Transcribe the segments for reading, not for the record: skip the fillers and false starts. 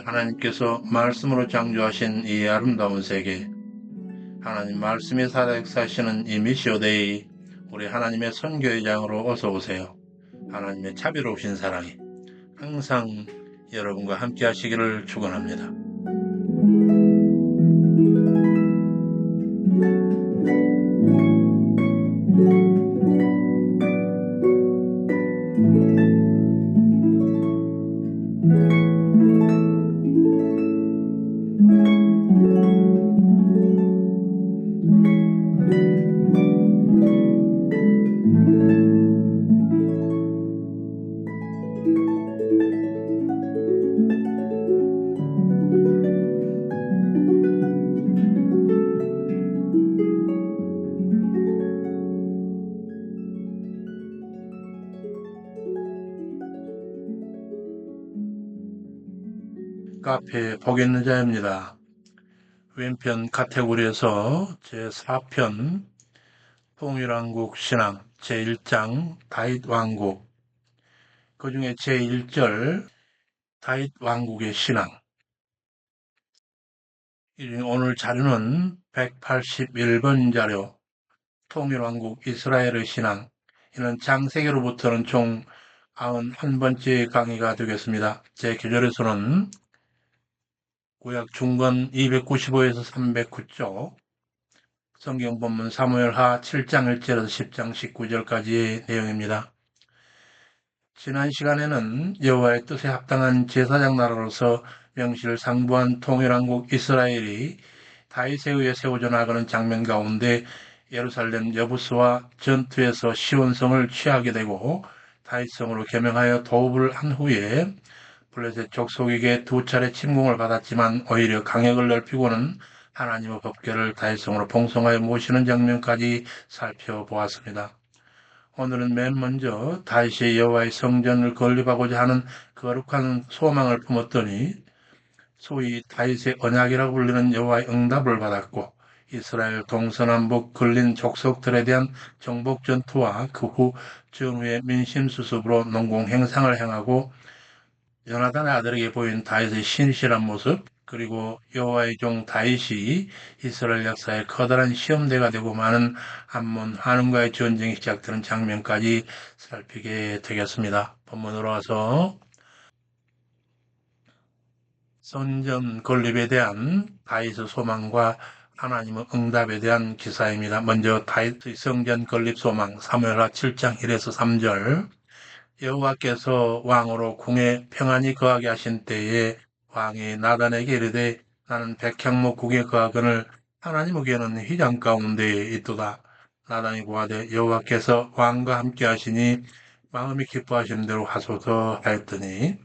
하나님께서 말씀으로 창조하신 이 아름다운 세계, 하나님 말씀이 살아 역사하시는 이 미시오데이, 우리 하나님의 선교회장으로 어서 오세요. 하나님의 자비로우신 사랑이 항상 여러분과 함께 하시기를 축원합니다. 카페 복 있는 자입니다. 왼편 카테고리에서 제4편 통일왕국 신앙 제1장 다윗 왕국, 그 중에 제1절 다윗 왕국의 신앙. 오늘 자료는 181번 자료, 통일왕국 이스라엘의 신앙. 이는 장세기로부터는 총 91번째 강의가 되겠습니다. 제 계절에서는 구약 중건 295에서 309쪽, 성경 본문 사무엘하 7장 1절에서 10장 19절까지의 내용입니다. 지난 시간에는 여호와의 뜻에 합당한 제사장 나라로서 명실을 상부한 통일왕국 이스라엘이 다윗에 의해 세워져 나가는 장면 가운데 예루살렘 여부스와 전투에서 시온성을 취하게 되고 다윗성으로 개명하여 도읍을 한 후에 블레셋 족속에게 2차례 침공을 받았지만 오히려 강역을 넓히고는 하나님의 법궤를 다윗성으로 봉송하여 모시는 장면까지 살펴보았습니다. 오늘은 맨 먼저 다윗이 여호와의 성전을 건립하고자 하는 거룩한 소망을 품었더니 소위 다윗의 언약이라고 불리는 여호와의 응답을 받았고, 이스라엘 동서남북 걸린 족속들에 대한 정복 전투와 그 후 전후의 민심 수습으로 농공 행상을 행하고 요나단의 아들에게 보인 다윗의 신실한 모습, 그리고 여호와의 종 다윗이 이스라엘 역사의 커다란 시험대가 되고 많은 암몬 한음과의 전쟁이 시작되는 장면까지 살피게 되겠습니다. 본문으로 와서 성전 건립에 대한 다윗의 소망과 하나님의 응답에 대한 기사입니다. 먼저 다윗의 성전 건립 소망, 사무엘하 7장 1에서 3절. 여호와께서 왕으로 궁에 평안히 거하게 하신 때에 왕이 나단에게 이르되 나는 백향목 궁에 거하거늘 하나님에게는 휘장 가운데 있도다. 나단이 고하되 여호와께서 왕과 함께 하시니 마음이 기뻐하시는 대로 하소서 하였더니,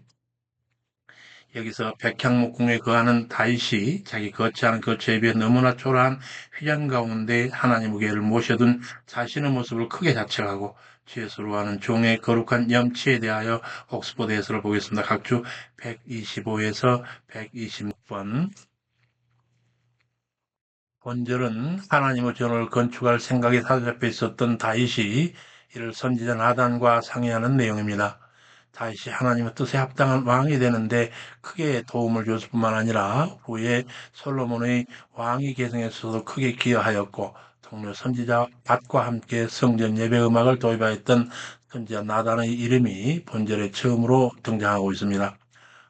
여기서 백향목 궁에 거하는 다윗이 자기 거치하는 거처에 비해 너무나 초라한 휘장 가운데 하나님의 모셔둔 자신의 모습을 크게 자책하고 죄수로하는 종의 거룩한 염치에 대하여 옥스퍼드 해설을 보겠습니다. 각주 125에서 126번. 본절은 하나님의 전을 건축할 생각이 사로잡혀 있었던 다윗이 이를 선지자 나단과 상의하는 내용입니다. 다윗이 하나님의 뜻에 합당한 왕이 되는데 크게 도움을 줬을 뿐만 아니라 후에 솔로몬의 왕위 계승에 있어서도 크게 기여하였고, 동료 선지자 밧과 함께 성전 예배 음악을 도입하였던 선지자 나단의 이름이 본절에 처음으로 등장하고 있습니다.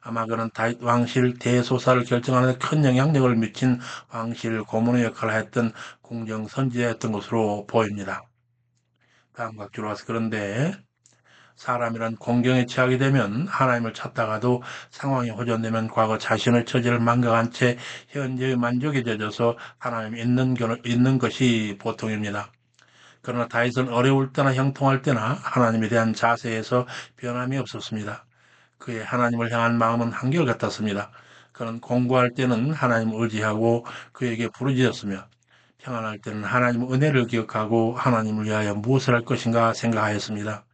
아마 그는 다윗 왕실 대소사를 결정하는 데 큰 영향력을 미친 왕실 고문의 역할을 했던 궁정 선지자였던 것으로 보입니다. 다음 각주로 와서, 그런데 사람이란 공경에 처하게 되면 하나님을 찾다가도 상황이 호전되면 과거 자신의 처지를 망각한 채 현재의 만족에 젖어서 하나님 잊는 것이 보통입니다. 그러나 다윗은 어려울 때나 형통할 때나 하나님에 대한 자세에서 변함이 없었습니다. 그의 하나님을 향한 마음은 한결같았습니다. 그는 공부할 때는 하나님을 의지하고 그에게 부르짖었으며, 평안할 때는 하나님의 은혜를 기억하고 하나님을 위하여 무엇을 할 것인가 생각하였습니다.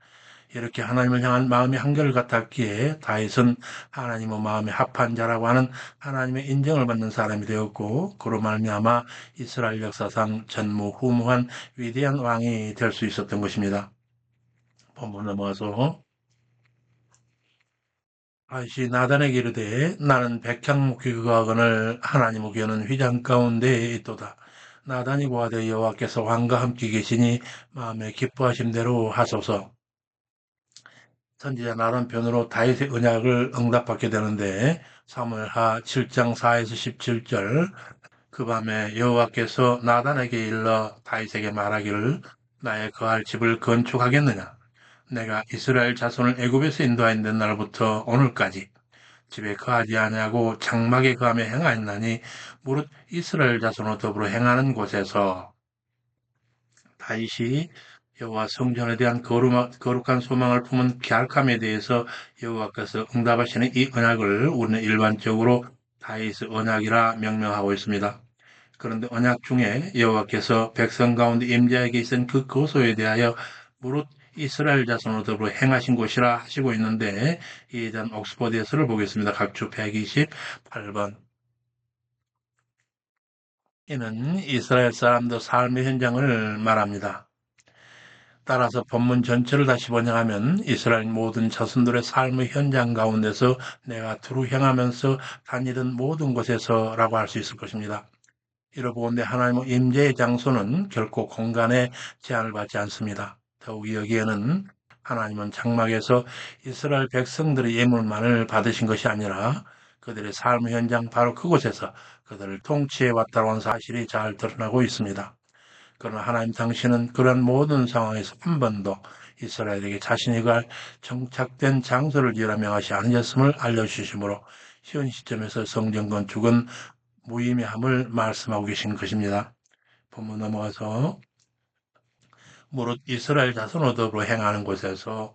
이렇게 하나님을 향한 마음이 한결같았기에 다윗은 하나님의 마음에 합한 자라고 하는 하나님의 인정을 받는 사람이 되었고, 그로 말미암아 이스라엘 역사상 전무후무한 위대한 왕이 될 수 있었던 것입니다. 본문 넘어가서 다시 나단에게 이르되 나는 백향목회거하거늘 하나님 의견은 휘장 가운데에 있도다. 나단이 고하되 여호와께서 왕과 함께 계시니 마음에 기뻐하신 대로 하소서. 선지자 나단 편으로 다윗의 언약을 응답받게 되는데 사무엘하 7장 4에서 17절 그 밤에 여호와께서 나단에게 일러 다윗에게 말하기를 나의 거할 집을 건축하겠느냐 내가 이스라엘 자손을 애굽에서 인도하인 날부터 오늘까지 집에 거하지 아니하고 장막에 거하며 행하였나니 무릇 이스라엘 자손과 더불어 행하는 곳에서 다윗이 여호와 성전에 대한 거룩한 소망을 품은 계약함에 대해서 여호와께서 응답하시는 이 언약을 우리는 일반적으로 다윗의 언약이라 명명하고 있습니다. 그런데 언약 중에 여호와께서 백성 가운데 임재하게 계신 그 거소에 대하여 무릇 이스라엘 자손으로 더불어 행하신 곳이라 하시고 있는데 이에 대한 옥스퍼드에서를 보겠습니다. 각주 128번. 이는 이스라엘 사람들 삶의 현장을 말합니다. 따라서 본문 전체를 다시 번역하면 이스라엘 모든 자손들의 삶의 현장 가운데서 내가 두루 행하면서 다니던 모든 곳에서라고 할 수 있을 것입니다. 이를 보건대 하나님의 임재의 장소는 결코 공간에 제한을 받지 않습니다. 더욱이 여기에는 하나님은 장막에서 이스라엘 백성들의 예물만을 받으신 것이 아니라 그들의 삶의 현장 바로 그곳에서 그들을 통치해 왔다는 사실이 잘 드러나고 있습니다. 그러나 하나님 당신은 그런 모든 상황에서 한 번도 이스라엘에게 자신이 갈 정착된 장소를 지으라 명하시 아니었음을 알려주시므로 현 시점에서 성전 건축은 무의미함을 말씀하고 계신 것입니다. 본문 넘어가서 무릇 이스라엘 자손으로 더불어 행하는 곳에서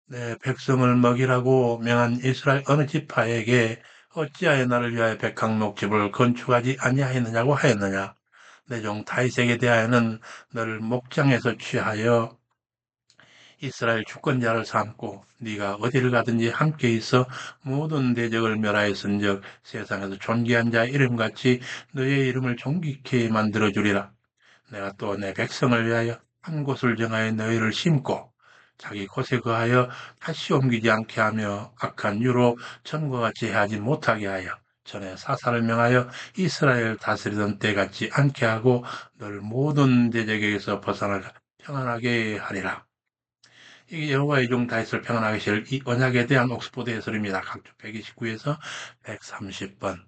내 백성을 먹이라고 명한 이스라엘 어느 지파에게 어찌하여 나를 위하여 백향목집을 건축하지 아니하였느냐고 하였느냐. 내 종 다윗에게 대하여는 너를 목장에서 취하여 이스라엘 주권자를 삼고 네가 어디를 가든지 함께 있어 모든 대적을 멸하였은즉 세상에서 존귀한 자의 이름같이 너의 이름을 존귀케 만들어주리라. 내가 또 내 백성을 위하여 한 곳을 정하여 너희를 심고 자기 곳에 거하여 다시 옮기지 않게 하며 악한 유로 전과 같이 하지 못하게 하여 전에 사사를 명하여 이스라엘 다스리던 때 같지 않게 하고 너를 모든 대적에게서 벗어나 평안하게 하리라. 이게 여호와의 종 다윗을 평안하게 하실 이 언약에 대한 옥스포드 해설입니다. 각주 129에서 130번.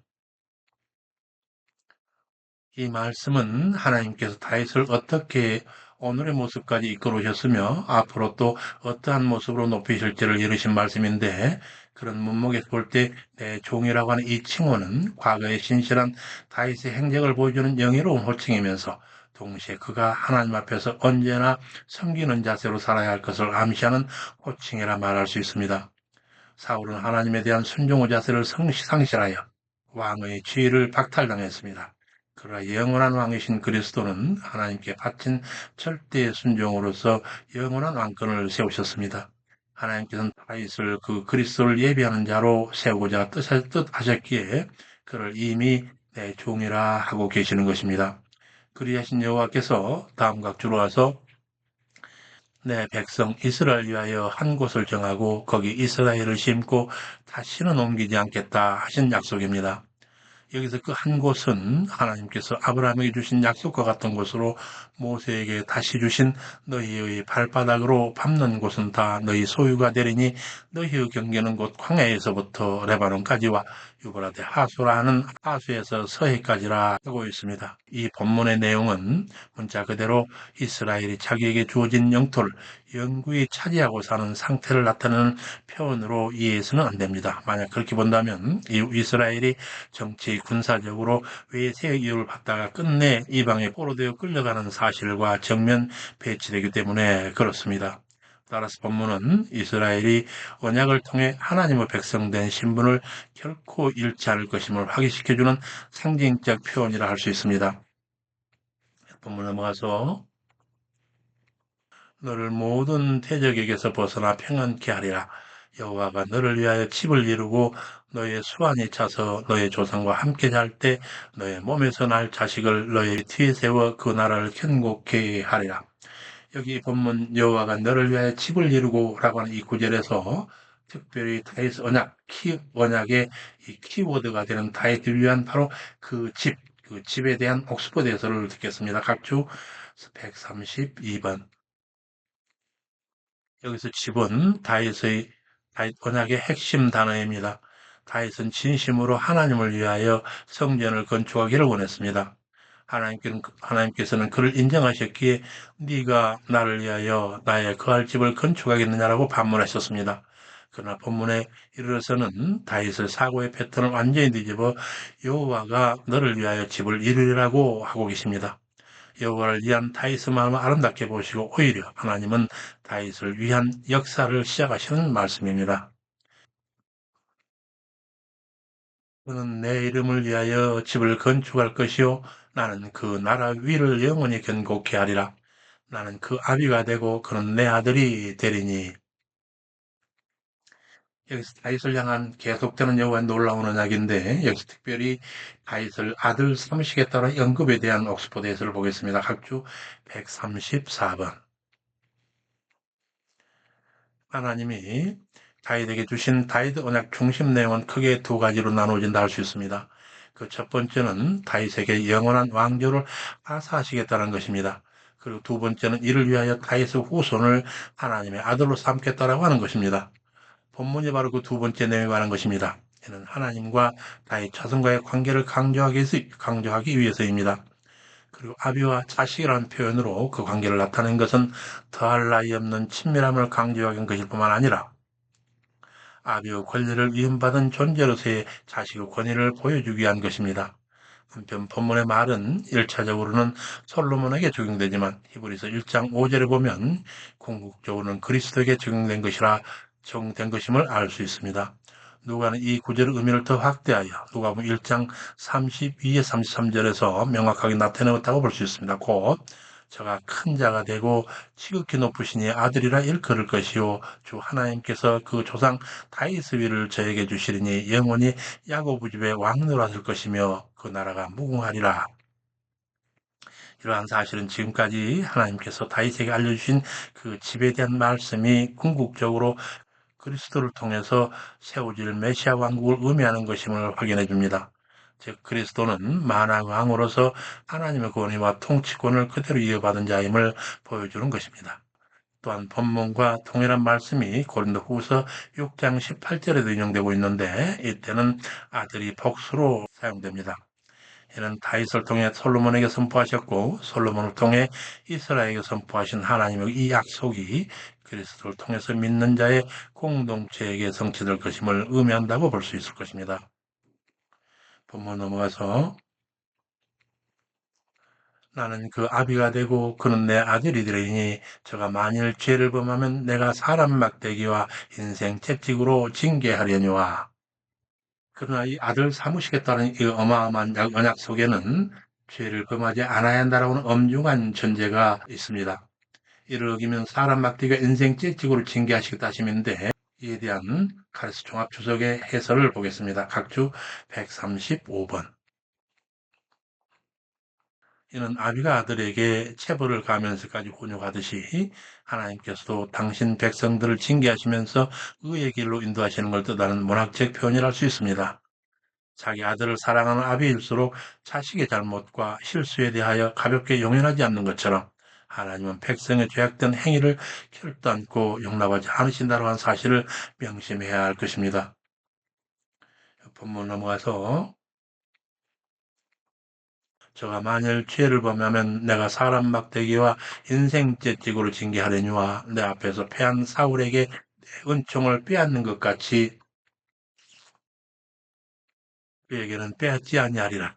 이 말씀은 하나님께서 다윗을 어떻게 오늘의 모습까지 이끌어 오셨으며 앞으로 또 어떠한 모습으로 높이실지를 이루신 말씀인데 그런 문목에서 볼 때 내 종이라고 하는 이 칭호는 과거의 신실한 다윗의 행적을 보여주는 영예로운 호칭이면서 동시에 그가 하나님 앞에서 언제나 섬기는 자세로 살아야 할 것을 암시하는 호칭이라 말할 수 있습니다. 사울은 하나님에 대한 순종의 자세를 상실하여 왕의 지위를 박탈당했습니다. 그러나 영원한 왕이신 그리스도는 하나님께 바친 절대의 순종으로서 영원한 왕권을 세우셨습니다. 하나님께서는 다윗을 그 그리스도를 예비하는 자로 세우고자 뜻하셨기에 그를 이미 내 종이라 하고 계시는 것입니다. 그리하신 여호와께서 다음 각주로 와서 내 백성 이스라엘 위하여 한 곳을 정하고 거기 이스라엘을 심고 다시는 옮기지 않겠다 하신 약속입니다. 여기서 그 한 곳은 하나님께서 아브라함에게 주신 약속과 같은 곳으로 모세에게 다시 주신 너희의 발바닥으로 밟는 곳은 다 너희 소유가 되리니 너희의 경계는 곧 광야에서부터 레바논까지와 유브라데 하수라 하는 하수에서 서해까지라 하고 있습니다. 이 본문의 내용은 문자 그대로 이스라엘이 자기에게 주어진 영토를 영구히 차지하고 사는 상태를 나타내는 표현으로 이해해서는 안 됩니다. 만약 그렇게 본다면 이스라엘이 정치, 군사적으로 외세의 이유를 받다가 끝내 이방에 포로되어 끌려가는 사실과 정면 배치되기 때문에 그렇습니다. 따라서 본문은 이스라엘이 언약을 통해 하나님의 백성된 신분을 결코 잃지 않을 것임을 확인시켜주는 상징적 표현이라 할 수 있습니다. 본문 넘어가서 너를 모든 대적에게서 벗어나 평안케 하리라. 여호와가 너를 위하여 집을 이루고 너의 수완이 차서 너의 조상과 함께 잘 때 너의 몸에서 날 자식을 너의 뒤에 세워 그 나라를 견고케 하리라. 여기 본문 여호와가 너를 위하여 집을 이루고 라고 하는 이 구절에서 특별히 다윗 언약, 언약의 이 키워드가 되는 다윗을 위한 바로 그 집, 그 집에 대한 옥스퍼드 해설을 듣겠습니다. 각주 132번. 여기서 집은 다윗 언약의 핵심 단어입니다. 다윗은 진심으로 하나님을 위하여 성전을 건축하기를 원했습니다. 하나님께서는 그를 인정하셨기에 네가 나를 위하여 나의 거할 집을 건축하겠느냐라고 반문하셨습니다. 그러나 본문에 이르러서는 다윗의 사고의 패턴을 완전히 뒤집어 여호와가 너를 위하여 집을 이루리라고 하고 계십니다. 여호와를 위한 다윗의 마음을 아름답게 보시고 오히려 하나님은 다윗을 위한 역사를 시작하시는 말씀입니다. 그는 내 이름을 위하여 집을 건축할 것이요 나는 그 나라 위를 영원히 견고케 하리라. 나는 그 아비가 되고 그는 내 아들이 되리니. 여기서 다윗을 향한 계속되는 여호와의 놀라운 언약인데 여기서 특별히 다윗을 아들 삼으시겠다는 언급에 대한 옥스퍼드 해설을 보겠습니다. 각주 134번. 하나님이 다윗에게 주신 다윗 언약 중심 내용은 크게 두 가지로 나누어진다 할 수 있습니다. 그 첫 번째는 다윗에게 영원한 왕조를 하사하시겠다는 것입니다. 그리고 두 번째는 이를 위하여 다윗의 후손을 하나님의 아들로 삼겠다라고 하는 것입니다. 본문이 바로 그 두 번째 내용에 관한 것입니다. 이는 하나님과 다윗 자손과의 관계를 강조하기 위해서입니다. 그리고 아비와 자식이라는 표현으로 그 관계를 나타낸 것은 더할 나위 없는 친밀함을 강조하는 것일 뿐만 아니라 아비의 권리를 위임받은 존재로서의 자식의 권위를 보여주기 위한 것입니다. 한편 본문의 말은 1차적으로는 솔로몬에게 적용되지만 히브리서 1장 5절에 보면 궁극적으로는 그리스도에게 적용된 것임을 알 수 있습니다. 누가는 이 구절의 의미를 더 확대하여 누가복음 1장 32에 33절에서 명확하게 나타내었다고 볼 수 있습니다. 곧 저가 큰 자가 되고 지극히 높으신 이의 아들이라 일컬을 것이요 주 하나님께서 그 조상 다윗의 위를 저에게 주시리니 영원히 야고보 집의 왕노라될 것이며 그 나라가 무궁하리라. 이러한 사실은 지금까지 하나님께서 다윗에게 알려주신 그 집에 대한 말씀이 궁극적으로 그리스도를 통해서 세워질 메시아 왕국을 의미하는 것임을 확인해 줍니다. 즉 그리스도는 만왕 왕으로서 하나님의 권위와 통치권을 그대로 이어받은 자임을 보여주는 것입니다. 또한 본문과 동일한 말씀이 고린도후서 6장 18절에도 인용되고 있는데 이때는 아들이 복수로 사용됩니다. 이는 다윗을 통해 솔로몬에게 선포하셨고 솔로몬을 통해 이스라엘에게 선포하신 하나님의 이 약속이 그리스도를 통해서 믿는 자의 공동체에게 성취될 것임을 의미한다고 볼 수 있을 것입니다. 본문 넘어가서 나는 그 아비가 되고 그는 내 아들이 되리니 저가 만일 죄를 범하면 내가 사람 막대기와 인생 채찍으로 징계하려니와 그러나 이 아들 삼으시겠다는 이 어마어마한 언약 속에는 죄를 범하지 않아야 한다라는 엄중한 전제가 있습니다. 이를 어기면 사람 막대기가 인생 채찍으로 징계하시겠다 하시는데 이에 대한 카리스 종합 주석의 해설을 보겠습니다. 각주 135번. 이는 아비가 아들에게 체벌을 가면서까지 훈육하듯이 하나님께서도 당신 백성들을 징계하시면서 의의 길로 인도하시는 걸 뜻하는 문학적 표현이라 할 수 있습니다. 자기 아들을 사랑하는 아비일수록 자식의 잘못과 실수에 대하여 가볍게 용인하지 않는 것처럼 하나님은 백성의 죄악된 행위를 결단코 용납하지 않으신다고 한 사실을 명심해야 할 것입니다. 본문 넘어가서 저가 만일 죄를 범하면 내가 사람 막대기와 인생 채찍으로 징계하려니와 내 앞에서 패한 사울에게 내 은총을 빼앗는 것 같이 그에게는 빼앗지 아니하리라.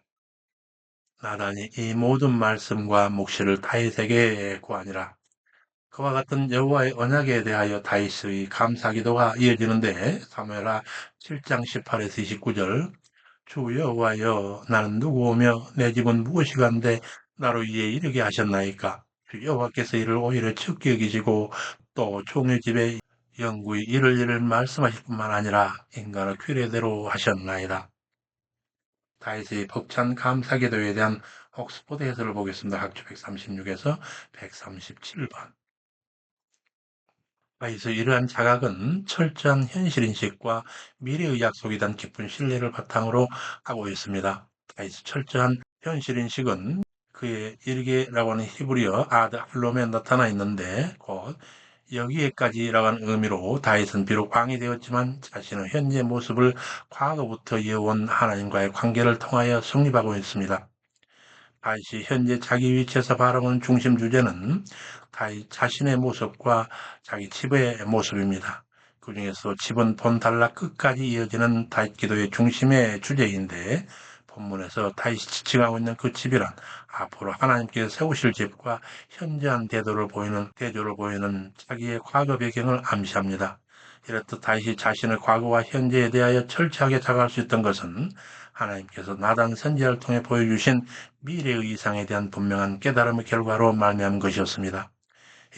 나단이 이 모든 말씀과 묵시를 다윗에게 구하니라. 그와 같은 여호와의 언약에 대하여 다윗의 감사기도가 이어지는데 사무엘하 7장 18에서 29절 주 여호와여 나는 누구오며 내 집은 무엇이간데 나로 이에 이르게 하셨나이까 주 여호와께서 이를 오히려 측히 여기시고 또 종의 집에 영구히 이를 일을 말씀하실 뿐만 아니라 인간의 규례대로 하셨나이다. 다윗의 벅찬 감사기도에 대한 옥스포드 해설을 보겠습니다. 학주 136에서 137번. 그래서 이러한 자각은 철저한 현실인식과 미래의학 속에 대한 깊은 신뢰를 바탕으로 하고 있습니다. 그래서 철저한 현실인식은 그의 일개라고 하는 히브리어 아드 할롬에 나타나 있는데 곧 여기에까지라고 하는 의미로 다윗은 비록 왕이 되었지만 자신의 현재 모습을 과거부터 이어온 하나님과의 관계를 통하여 성립하고 있습니다. 다윗이 현재 자기 위치에서 바라보는 중심 주제는 다윗 자신의 모습과 자기 집의 모습입니다. 그 중에서 집은 본달라 끝까지 이어지는 다윗 기도의 중심의 주제인데 본문에서 다윗이 지칭하고 있는 그 집이란 앞으로 하나님께서 세우실 집과 현저한 대조를 보이는 자기의 과거 배경을 암시합니다. 이렇듯 다윗이 자신의 과거와 현재에 대하여 철저하게 자각할 수 있던 것은 하나님께서 나단 선지자를 통해 보여주신 미래의 이상에 대한 분명한 깨달음의 결과로 말미암은 것이었습니다.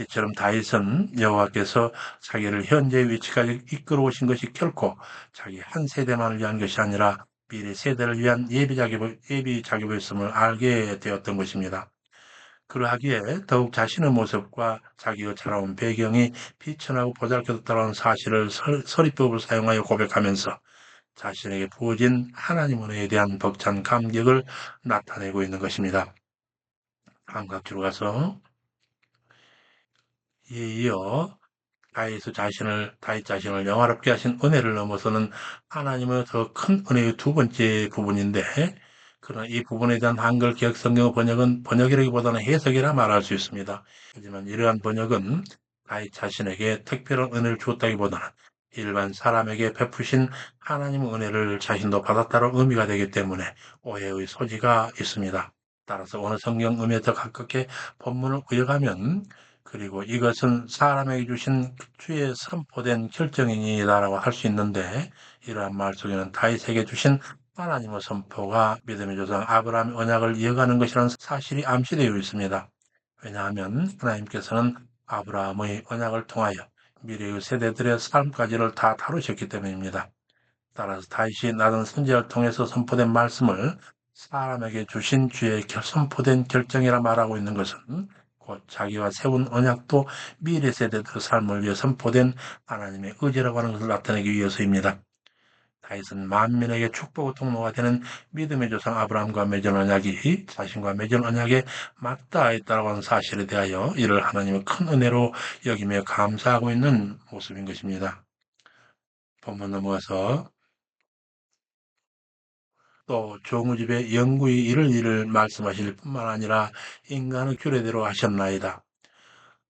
이처럼 다윗은 여호와께서 자기를 현재의 위치까지 이끌어 오신 것이 결코 자기 한 세대만을 위한 것이 아니라 미래 세대를 위한 예비 자기였음을 알게 되었던 것입니다. 그러하기에 더욱 자신의 모습과 자기가 자라온 배경이 비천하고 보잘것없다는 사실을 서리법을 사용하여 고백하면서 자신에게 부어진 하나님 은혜에 대한 벅찬 감격을 나타내고 있는 것입니다. 다음 각주로 가서 이에 이어 다윗 자신을 영화롭게 하신 은혜를 넘어서는 하나님의 더 큰 은혜의 두 번째 부분인데 그러나 이 부분에 대한 한글 개혁 성경 번역은 번역이라기보다는 해석이라 말할 수 있습니다. 하지만 이러한 번역은 다윗 자신에게 특별한 은혜를 주었다기보다는 일반 사람에게 베푸신 하나님의 은혜를 자신도 받았다는 의미가 되기 때문에 오해의 소지가 있습니다. 따라서 어느 성경 의미에 더 가깝게 본문을 의역하면 그리고 이것은 사람에게 주신 주의 선포된 결정이니다라고 할 수 있는데 이러한 말 속에는 다윗에게 주신 하나님의 선포가 믿음의 조상 아브라함의 언약을 이어가는 것이라는 사실이 암시되어 있습니다. 왜냐하면 하나님께서는 아브라함의 언약을 통하여 미래의 세대들의 삶까지를 다 다루셨기 때문입니다. 따라서 다윗이 나단 선지자를 통해서 선포된 말씀을 사람에게 주신 주의 선포된 결정이라 말하고 있는 것은 곧 자기와 세운 언약도 미래 세대들의 삶을 위해 선포된 하나님의 의지라고 하는 것을 나타내기 위해서입니다. 다윗은 만민에게 축복의 통로가 되는 믿음의 조상 아브라함과 맺은 언약이 자신과 맺은 언약에 맞닿아있다고 하는 사실에 대하여 이를 하나님의 큰 은혜로 여기며 감사하고 있는 모습인 것입니다. 본문 넘어가서 또 종우집에 영구히 이를 일을 말씀하실 뿐만 아니라 인간의 규례대로 하셨나이다.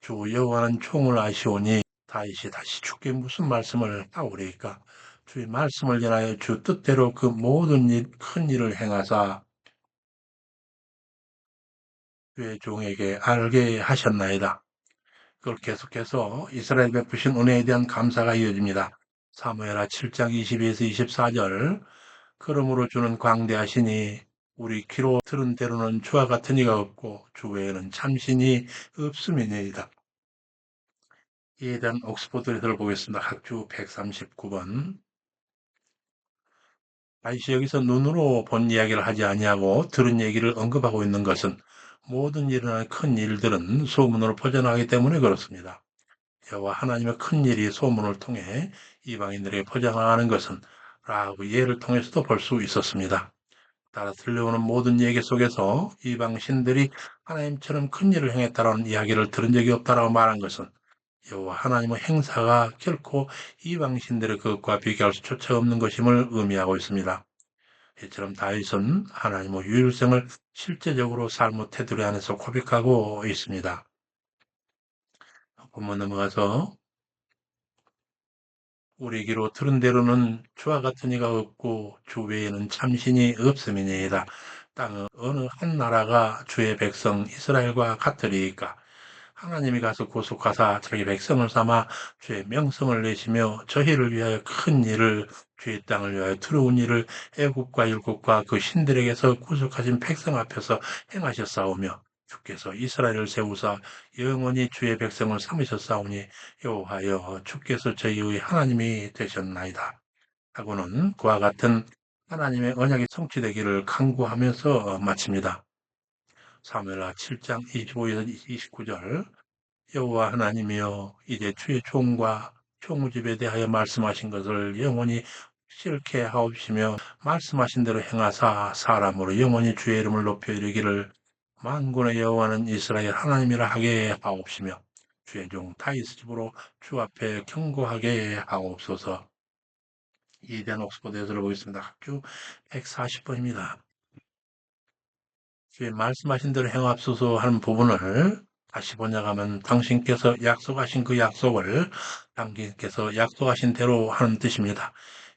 주 여호와는 총을 아시오니 다윗이 다시 주께 무슨 말씀을 하오리까? 주의 말씀을 인하여 주 뜻대로 그 모든 큰 일을 행하사 주의 종에게 알게 하셨나이다. 그걸 계속해서 이스라엘 베푸신 은혜에 대한 감사가 이어집니다. 사무엘하 7장 22에서 24절 그러므로 주는 광대하시니 우리 귀로 들은 대로는 주와 같은 이가 없고 주 외에는 참신이 없음이니이다. 이에 대한 옥스포드 해설을 보겠습니다. 각주 139번. 다시 여기서 눈으로 본 이야기를 하지 아니하고 들은 얘기를 언급하고 있는 것은 모든 일어나는 큰 일들은 소문으로 퍼져나가기 때문에 그렇습니다. 여호와 하나님의 큰 일이 소문을 통해 이방인들에게 퍼져나가는 것은 라하브 예를 통해서도 볼 수 있었습니다. 따라 들려오는 모든 얘기 속에서 이방 신들이 하나님처럼 큰 일을 행했다라는 이야기를 들은 적이 없다라고 말한 것은 여호와 하나님의 행사가 결코 이방 신들의 그것과 비교할 수조차 없는 것임을 의미하고 있습니다. 이처럼 다윗은 하나님의 유일성을 실제적으로 삶의 테두리 안에서 고백하고 있습니다. 본문 넘어가서 우리에게로 들은 대로는 주와 같은 이가 없고 주 외에는 참신이 없음이니이다. 땅의 어느 한 나라가 주의 백성 이스라엘과 같으리이까. 하나님이 가서 구속하사 자기 백성을 삼아 주의 명성을 내시며 저희를 위하여 큰 일을 주의 땅을 위하여 두려운 일을 애국과 율곡과 그 신들에게서 구속하신 백성 앞에서 행하셨사오며 주께서 이스라엘을 세우사 영원히 주의 백성을 삼으셨사오니 여호와여 주께서 저희의 하나님이 되셨나이다. 하고는 그와 같은 하나님의 언약이 성취되기를 간구하면서 마칩니다. 사무엘하 7장 25에서 29절 여호와 하나님이여 이제 주의 종과 총무집에 대하여 말씀하신 것을 영원히 실케 하옵시며 말씀하신 대로 행하사 사람으로 영원히 주의 이름을 높여 이르기를 만군의 여호와는 이스라엘 하나님이라 하게 하옵시며 주의 종 다윗 집으로 주 앞에 경고하게 하옵소서. 이대한 옥스퍼드에서 보겠습니다. 학주 140번입니다. 주의 말씀하신 대로 행하옵소서 하는 부분을 다시 번역하면 당신께서 약속하신 그 약속을 당신께서 약속하신 대로 하는 뜻입니다.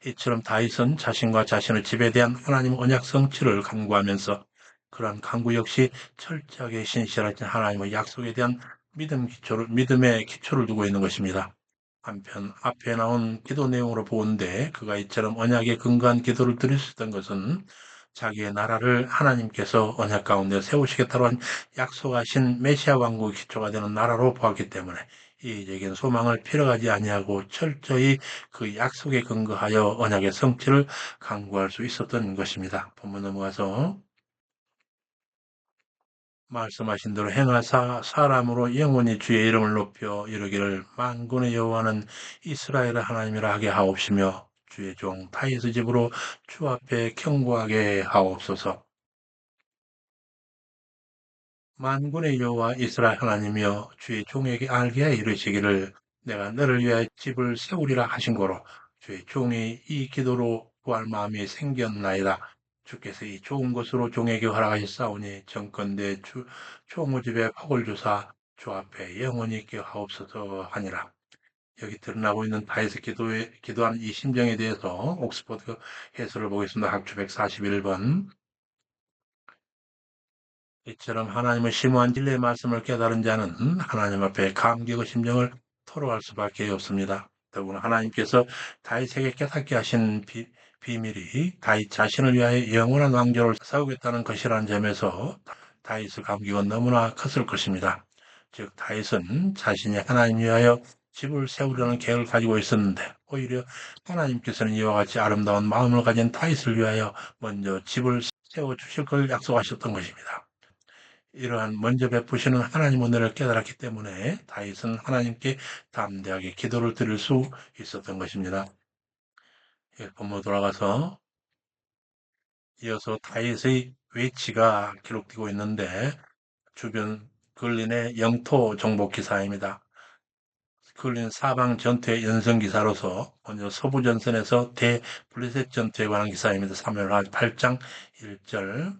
이처럼 다윗은 자신과 자신의 집에 대한 하나님 언약 성취를 간구하면서 그러한 간구 역시 철저하게 신실하신 하나님의 약속에 대한 믿음의 기초를 두고 있는 것입니다. 한편 앞에 나온 기도 내용으로 보는데 그가 이처럼 언약에 근거한 기도를 드릴 수 있던 것은 자기의 나라를 하나님께서 언약 가운데 세우시겠다고 한 약속하신 메시아 왕국의 기초가 되는 나라로 보았기 때문에 이적인 소망을 필요하지 아니하고 철저히 그 약속에 근거하여 언약의 성취를 강구할 수 있었던 것입니다. 본문 넘어가서 말씀하신 대로 행하사 사람으로 영원히 주의 이름을 높여 이르기를 만군의 여호와는 이스라엘의 하나님이라 하게 하옵시며 주의 종 다윗의 집으로 주 앞에 경고하게 하옵소서. 만군의 여호와 이스라엘 하나님이여 주의 종에게 알게 하여 이르시기를 내가 너를 위하여 집을 세우리라 하신 거로 주의 종이 이 기도로 구할 마음이 생겼나이다. 주께서 이 좋은 것으로 종에게 허락하셨사오니 정컨대 종의 집에 복을 주사 주 앞에 영원히 있게 하옵소서 하니라. 여기 드러나고 있는 다윗의 기도한 이 심정에 대해서 옥스퍼드 해설을 보겠습니다. 학주 141번. 이처럼 하나님의 심오한 진리의 말씀을 깨달은 자는 하나님 앞에 감격의 심정을 토로할 수밖에 없습니다. 더구나 하나님께서 다윗에게 깨닫게 하신 비밀이 다윗 자신을 위하여 영원한 왕조를 세우겠다는 것이라는 점에서 다윗의 감격은 너무나 컸을 것입니다. 즉 다윗은 자신이 하나님 위하여 집을 세우려는 계획을 가지고 있었는데 오히려 하나님께서는 이와 같이 아름다운 마음을 가진 다윗을 위하여 먼저 집을 세워주실 걸 약속하셨던 것입니다. 이러한 먼저 베푸시는 하나님 은혜를 깨달았기 때문에 다윗은 하나님께 담대하게 기도를 드릴 수 있었던 것입니다. 예, 본문 돌아가서 이어서 다윗의 위치가 기록되고 있는데 주변 근린의 영토 정복 기사입니다. 근린 사방 전투의 연성 기사로서 먼저 서부 전선에서 대블레셋 전투에 관한 기사입니다. 사무엘하 8장 1절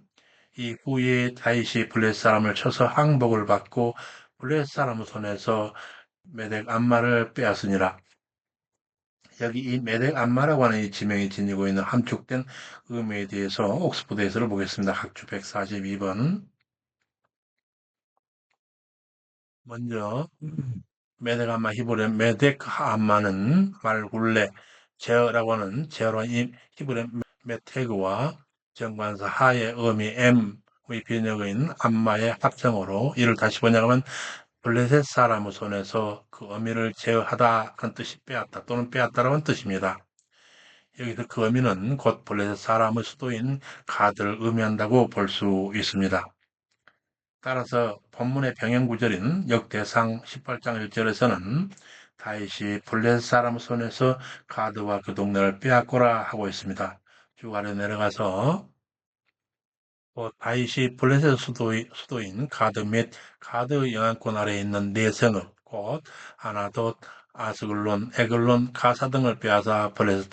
이후에 다윗이 블레셋 사람을 쳐서 항복을 받고 블레셋 사람 손에서 메덱 암마를 빼앗으니라. 여기 이 메덱 암마라고 하는 이 지명이 지니고 있는 함축된 의미에 대해서 옥스퍼드 해설을 보겠습니다. 학주 142번. 먼저 메덱 암마 히브리 메덱 암마는 말굴레 제어라고 하는 제어로 이 히브리 메테그와 정관사 하의 의미 M의 번역인 암마의 합성어로 이를 다시 번역하면 블레셋 사람의 손에서 그 어미를 제어하다 는 뜻이 빼앗다 또는 빼앗다라는 뜻입니다. 여기서 그 어미는 곧 블레셋 사람의 수도인 가드를 의미한다고 볼 수 있습니다. 따라서 본문의 병행구절인 역대상 18장 1절에서는 다윗이 블레셋 사람 손에서 가드와 그 동네를 빼앗고라 하고 있습니다. 쭉 아래 내려가서 다윗이 블레셋 수도인 가드 및 가드 영향권 아래에 있는 네 성읍 곧 아나돗, 아스글론, 에글론, 가사 등을 빼앗아 블레셋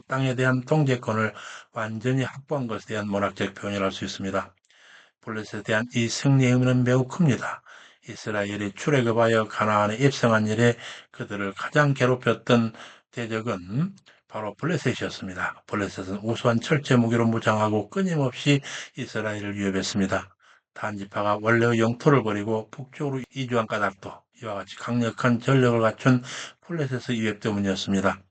땅에 대한 통제권을 완전히 확보한 것에 대한 문학적 표현을 할 수 있습니다. 블레셋에 대한 이 승리의 의미는 매우 큽니다. 이스라엘이 출애굽하여 가나안에 입성한 이래 그들을 가장 괴롭혔던 대적은 바로 블레셋이었습니다. 블레셋은 우수한 철제 무기로 무장하고 끊임없이 이스라엘을 위협했습니다. 단지파가 원래의 영토를 버리고 북쪽으로 이주한 까닭도 이와 같이 강력한 전력을 갖춘 블레셋의 위협 때문이었습니다.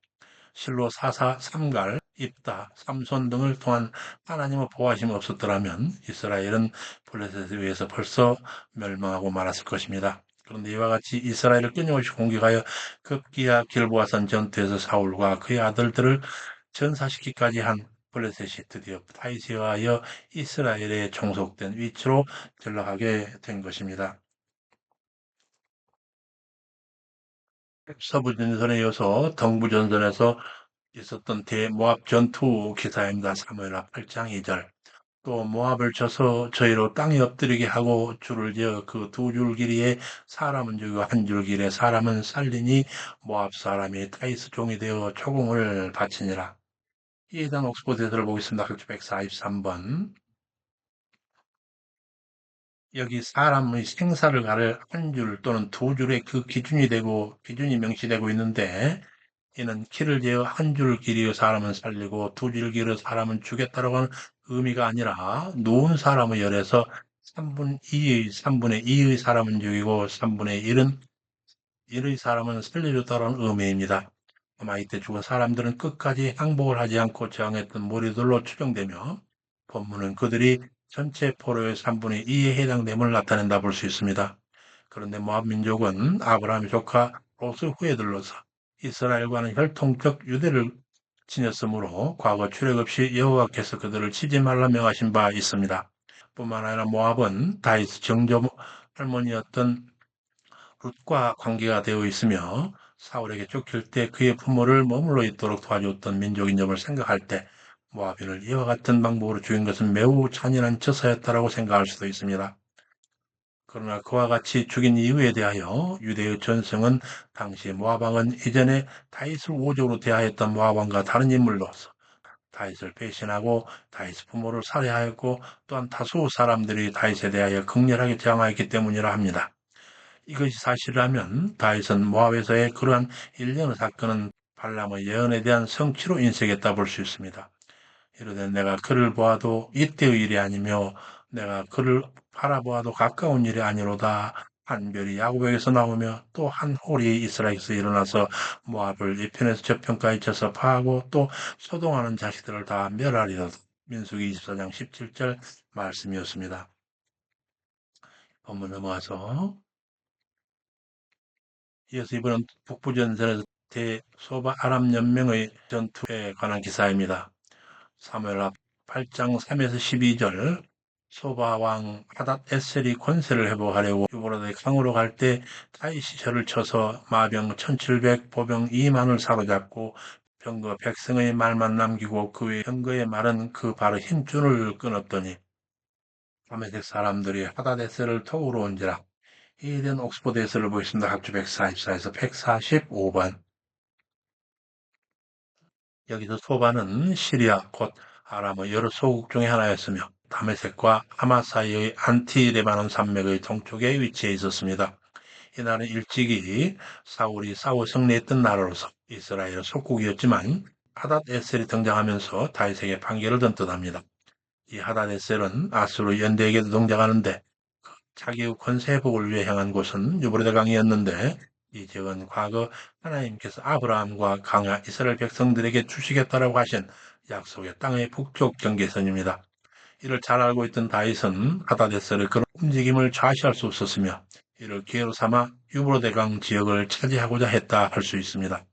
실로 사사, 삼갈, 입다, 삼손 등을 통한 하나님의 보호하심이 없었더라면 이스라엘은 블레셋에 의해서 벌써 멸망하고 말았을 것입니다. 그런데 이와 같이 이스라엘을 끊임없이 공격하여 급기야 길보아산 전투에서 사울과 그의 아들들을 전사시키기까지 한 블레셋이 드디어 다윗에 의하여 이스라엘에 종속된 위치로 전락하게 된 것입니다. 서부전선에 이어서 동부전선에서 있었던 대모압 전투 기사입니다. 사무엘하 8장 2절. 또 모압을 쳐서 저희로 땅에 엎드리게 하고 줄을 지어 그 두 줄 길이에 사람은 죽이고 한 줄 길이에 사람은 살리니 모압 사람이 타이스 종이 되어 초공을 바치니라. 이에 대한 옥스포드에서를 보겠습니다. 143번. 여기 사람의 생사를 가를 한 줄 또는 두 줄의 그 기준이 되고 기준이 명시되고 있는데 이는 키를 재어 한 줄 길이의 사람은 살리고 두 줄 길이의 사람은 죽였다라고 하는 의미가 아니라 누운 사람의 열에서 3분의 2의 사람은 죽이고 3분의 1은 1의 사람은 살려줬다는 의미입니다. 아마 이때 죽은 사람들은 끝까지 항복을 하지 않고 저항했던 무리들로 추정되며 본문은 그들이 전체 포로의 3분의 2에 해당됨을 나타낸다 볼 수 있습니다. 그런데 모압 민족은 아브라함의 조카 롯의 후예들로서 이스라엘과는 혈통적 유대를 지녔으므로 과거 출애굽 없이 여호와께서 그들을 치지 말라 명하신 바 있습니다. 뿐만 아니라 모압은 다윗의 정조 할머니였던 룻과 관계가 되어 있으며 사울에게 쫓길 때 그의 부모를 머물러 있도록 도와주었던 민족인 점을 생각할 때 모압인을 이와 같은 방법으로 죽인 것은 매우 잔인한 처사였다라고 생각할 수도 있습니다. 그러나 그와 같이 죽인 이유에 대하여 유대의 전승은 당시 모압 왕은 이전에 다윗을 우호적으로 대하였던 모압 왕과 다른 인물로서 다윗을 배신하고 다윗의 부모를 살해하였고 또한 다수 사람들이 다윗에 대하여 극렬하게 저항하였기 때문이라 합니다. 이것이 사실이라면 다윗은 모압에서의 그러한 일련의 사건은 발람의 예언에 대한 성취로 인식했다 볼 수 있습니다. 이르되 내가 그를 보아도 이때의 일이 아니며 내가 그를 바라보아도 가까운 일이 아니로다. 한 별이 야곱에게서 나오며 또 한 홀이 이스라엘에서 일어나서 모압을 이편에서 저편까지 쳐서 파하고 또 소동하는 자식들을 다 멸하리로다. 민수기 24장 17절 말씀이었습니다. 본문 넘어가서 이어서 이번은 북부전선에서 대소바 아람 연맹의 전투에 관한 기사입니다. 사무엘하 8장 3에서 12절. 소바 왕 하닷 에셀이 권세를 회복하려고 유브라데 강으로 갈 때 다윗이 저를 쳐서 마병 1700 보병 2만을 사로잡고 병거 백성의 말만 남기고 그 외 병거의 말은 그 바로 힘줄을 끊었더니 다메섹 사람들이 하닷 에셀을 도우러 온지라. 이에 대한 옥스포드 해설을 보겠습니다. 각주 144에서 145번. 여기서 소바는 시리아 곧 아람의 여러 소국 중의 하나였으며 다메섹과 하마 사이의 안티레바논 산맥의 동쪽에 위치해 있었습니다. 이날은 일찍이 사울이 싸워 승리했던 나라로서 이스라엘 속국이었지만 하닷 에셀이 등장하면서 다윗에게 판결을 든 뜻합니다. 이 하닷 에셀은 아수르 연대에게도 등장하는데 자기의 권세 회복을 위해 향한 곳은 유브라데 강이었는데 이 지역은 과거 하나님께서 아브라함과 강야 이스라엘 백성들에게 주시겠다라고 하신 약속의 땅의 북쪽 경계선입니다. 이를 잘 알고 있던 다윗은 하다데셀의 그런 움직임을 좌시할 수 없었으며 이를 기회로 삼아 유브라데 강 지역을 차지하고자 했다 할 수 있습니다.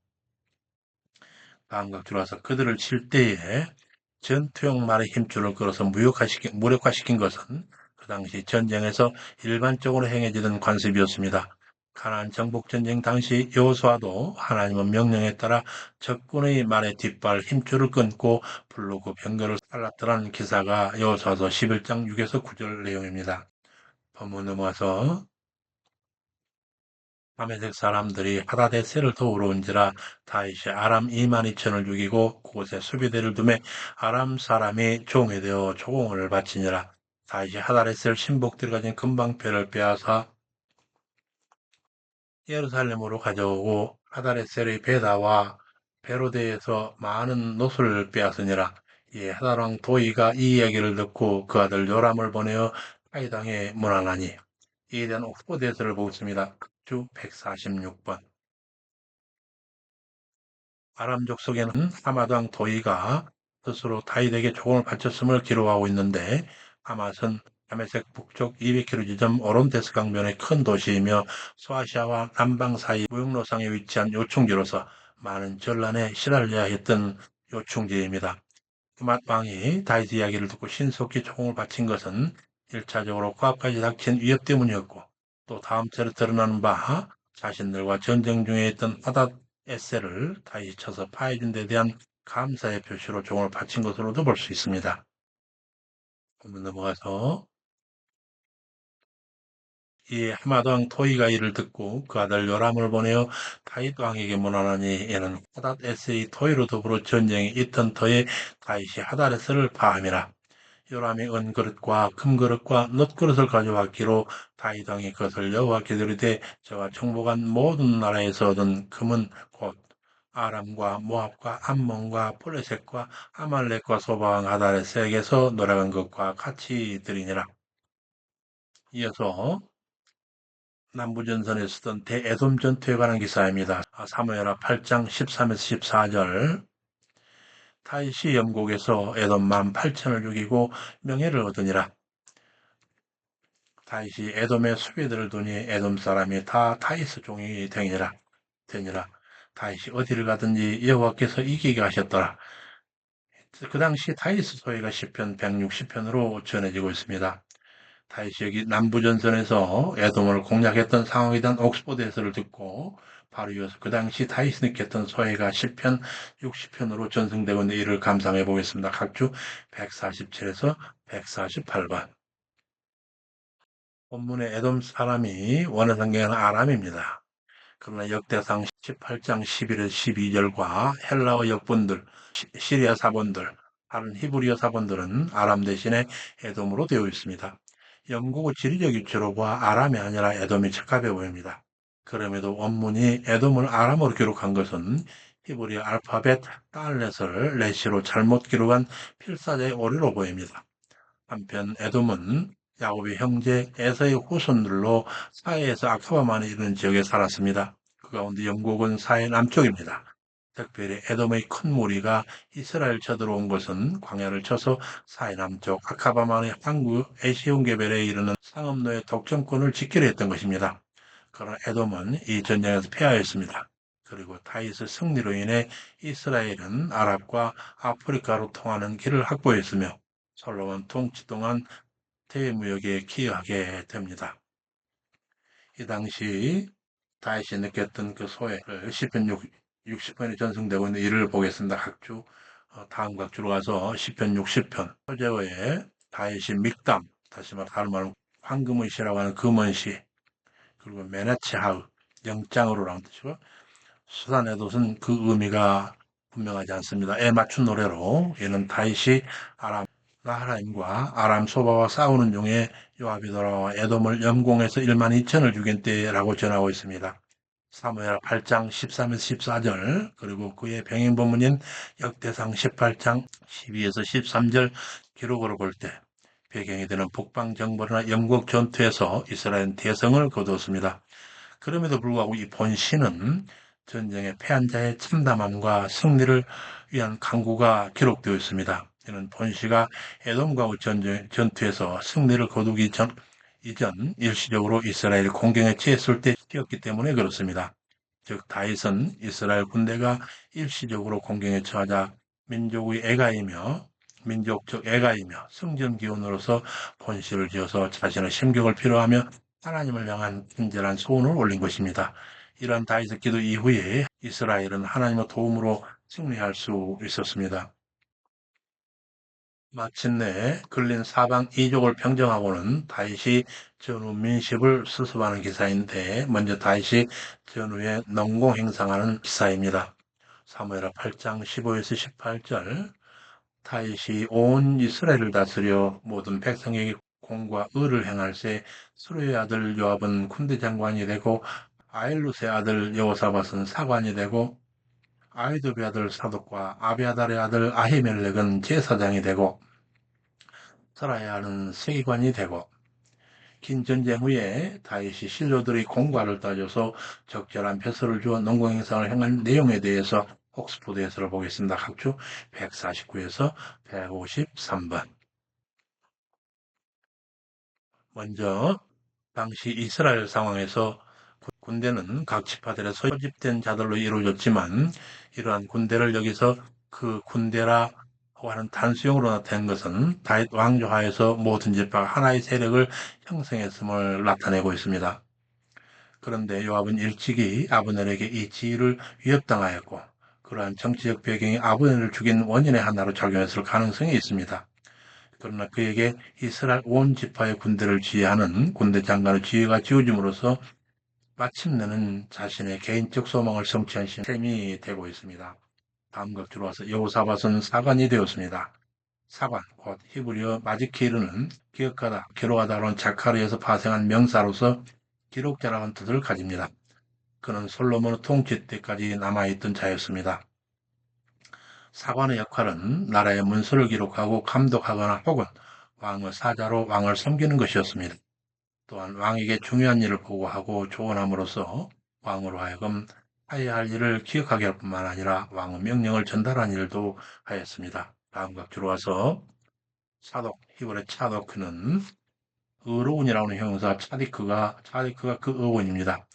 다음과 들어와서 그들을 칠 때에 전투용 말의 힘줄을 끌어서 무력화시킨 것은 그 당시 전쟁에서 일반적으로 행해지던 관습이었습니다. 가나안 정복전쟁 당시 여호수아도 하나님의 명령에 따라 적군의 말의 뒷발 힘줄을 끊고 불로 그 병거를 살랐더라는 기사가 여호수아서 11장 6에서 9절 내용입니다. 본문 넘어와서 다메섹 사람들이 하다데셀을 도우러 온지라 다윗이 아람 2만 2천을 죽이고 그곳에 수비대를 두매 아람 사람이 종이 되어 조공을 바치니라. 다윗이 하다데셀 신복들이 가진 금방패를 빼앗아 예루살렘으로 가져오고 하다데셀의 베다와 베로데에서 많은 노술을 빼앗으니라. 이에 하다랑 도이가 이 이야기를 듣고 그 아들 요람을 보내어 하이당에 문안하니 이에 대한 옥스포드 해설을 보겠습니다. 주 146번. 아람족 속에는 하마당 도이가 스스로 다윗에게 조공을 바쳤음을 기록하고 있는데 하맛은 다메섹 북쪽 200km 지점 오론데스 강변의 큰 도시이며 소아시아와 남방 사이 무역로상에 위치한 요충지로서 많은 전란에 시달려야 했던 요충지입니다. 하맛 왕이 다윗 이야기를 듣고 신속히 조공을 바친 것은 1차적으로 코앞까지 닥친 위협 때문이었고 또 다음 절에 드러나는 바 자신들과 전쟁 중에 있던 하닷 에셀을 다시 쳐서 파해준 데 대한 감사의 표시로 종을 바친 것으로도 볼 수 있습니다. 한번 넘어가서 이 하맛 왕 토이가 이를 듣고 그 아들 요람을 보내어 다윗 왕에게 문하노니 이는 하닷 에셀이 토이로 더불어 전쟁에 있던 터에 다윗이 하닷 에셀을 파함이라. 요람이 은그릇과 금그릇과 놋그릇을 가져왔기로 다윗 왕이 그것을 여호와께 드리되 저가 정복한 모든 나라에서 얻은 금은 곧 아람과 모압과 암몬과 블레셋과 아말렉과 소바왕 하다레스에게서 노래간 것과 같이 드리니라. 이어서 남부전선에 쓰던 대에돔 전투에 관한 기사입니다. 사무엘하 8장 13에서 14절. 다윗이 영국에서 에돔 18,000을 죽이고 명예를 얻으니라. 다윗이 에돔의 수비들을 두니 에돔 사람이 다 다윗의 종이 되니라. 다윗이 어디를 가든지 여호와께서 이기게 하셨더라. 그 당시 다윗의 소위가 시편 160편으로 전해지고 있습니다. 다윗이 여기 남부전선에서 에돔을 공략했던 상황에 대한 옥스포드 해설을 듣고 바로 이어서 그 당시 다윗이 느꼈던 소회가 시편 60편으로 전승되고 있는 이를 감상해 보겠습니다. 각주 147에서 148번. 본문의 에돔 사람이 원어 성경은 아람입니다. 그러나 역대상 18장 11에서 12절과 헬라어 역본들, 시리아 사본들, 다른 히브리어 사본들은 아람 대신에 에돔으로 되어 있습니다. 영국의 지리적 위치로 봐 아람이 아니라 에돔이 적합해 보입니다. 그럼에도 원문이 에돔을 아람으로 기록한 것은 히브리 알파벳 달렛을 레시로 잘못 기록한 필사자의 오류로 보입니다. 한편 에돔은 야곱의 형제 에서의 후손들로 사해에서 아크바만에 이르는 지역에 살았습니다. 그 가운데 영국은 사해 남쪽입니다. 특별히 에돔의 큰 무리가 이스라엘 쳐들어온 것은 광야를 쳐서 사해 남쪽 아카바만의 항구 에시온게벨에 이르는 상업로의 독점권을 지키려 했던 것입니다. 그러나 에돔은 이 전쟁에서 패하였습니다. 그리고 다윗의 승리로 인해 이스라엘은 아랍과 아프리카로 통하는 길을 확보했으며 솔로몬 통치 동안 대무역에 기여하게 됩니다. 이 당시 다윗이 느꼈던 그 소회를 시편 60편에 전승되고 있는 이를 보겠습니다. 각주 다음 각주로 가서 시편 60편 서재어의 다윗이 믹담 다시 다른 말로 황금의 시라고 하는 금언시 그리고 메나체하우 영장으로라는 뜻이고 수산에도는 그 의미가 분명하지 않습니다. 에 맞춘 노래로 이는 다윗이 아람 나하라임과 아람 소바와 싸우는 중에 요압이 돌아와 에돔을 염공해서 1만 2천을 죽인 때라고 전하고 있습니다. 사무엘 8장 13에서 14절 그리고 그의 병행 본문인 역대상 18장 12에서 13절 기록으로 볼 때 배경이 되는 북방정벌이나 영국 전투에서 이스라엘 대성을 거두었습니다. 그럼에도 불구하고 이 본시는 전쟁의 패한 자의 참담함과 승리를 위한 강구가 기록되어 있습니다. 이는 본시가 에돔과의 전투에서 승리를 거두기 이전 일시적으로 이스라엘 공경에 처했을 때 뛰었기 때문에 그렇습니다. 즉 다윗은 이스라엘 군대가 일시적으로 공경에 처하자 민족적 애가이며 승전 기원으로서 본시를 지어서 자신의 심격을 필요하며 하나님을 향한 간절한 소원을 올린 것입니다. 이러한 다윗의 기도 이후에 이스라엘은 하나님의 도움으로 승리할 수 있었습니다. 마침내 걸린 사방 이족을 평정하고는 다윗이 전후 민십을 수습하는 기사인데 먼저 다윗이 전후에 농공 행상하는 기사입니다. 사무엘하 8장 15에서 18절 다윗이 온 이스라엘을 다스려 모든 백성에게 공과 의를 행할세 수르의 아들 요압은 군대 장관이 되고 아일루스의 아들 여호사밧은 사관이 되고 아이도베 아들 사독과 아비아달의 아들 아히멜렉은 제사장이 되고 서라야는 세관이 되고 긴 전쟁 후에 다윗이 신료들의 공과를 따져서 적절한 배설을 주어 농공행상을 행한 내용에 대해서 옥스포드 해설을 보겠습니다. 각주 149에서 153번. 먼저 당시 이스라엘 상황에서 군대는 각 지파들의 소집된 자들로 이루어졌지만 이러한 군대를 여기서 그 군대라고 하는 단수형으로 나타낸 것은 다윗 왕조하에서 모든 지파가 하나의 세력을 형성했음을 나타내고 있습니다. 그런데 요압은 일찍이 아브넬에게 이 지위를 위협당하였고 그러한 정치적 배경이 아브넬을 죽인 원인의 하나로 작용했을 가능성이 있습니다. 그러나 그에게 이스라엘 온 지파의 군대를 지휘하는 군대 장관의 지위가 지어짐으로써 마침내는 자신의 개인적 소망을 성취한 셈이 되고 있습니다. 다음과 들어와서 여호사밧은 사관이 되었습니다. 사관, 곧 히브리어 마지키르는 기억하다, 기록하다로는 자카르에서 파생한 명사로서 기록자라는 뜻을 가집니다. 그는 솔로몬의 통치 때까지 남아있던 자였습니다. 사관의 역할은 나라의 문서를 기록하고 감독하거나 혹은 왕의 사자로 왕을 섬기는 것이었습니다. 또한 왕에게 중요한 일을 보고하고 조언함으로써 왕으로 하여금 해야 할 일을 기억하게 할 뿐만 아니라 왕의 명령을 전달하는 일도 하였습니다. 다음과 들어와서 사독, 히브리 차도크는 의로운이라는 형용사 차디크가 그 의원입니다.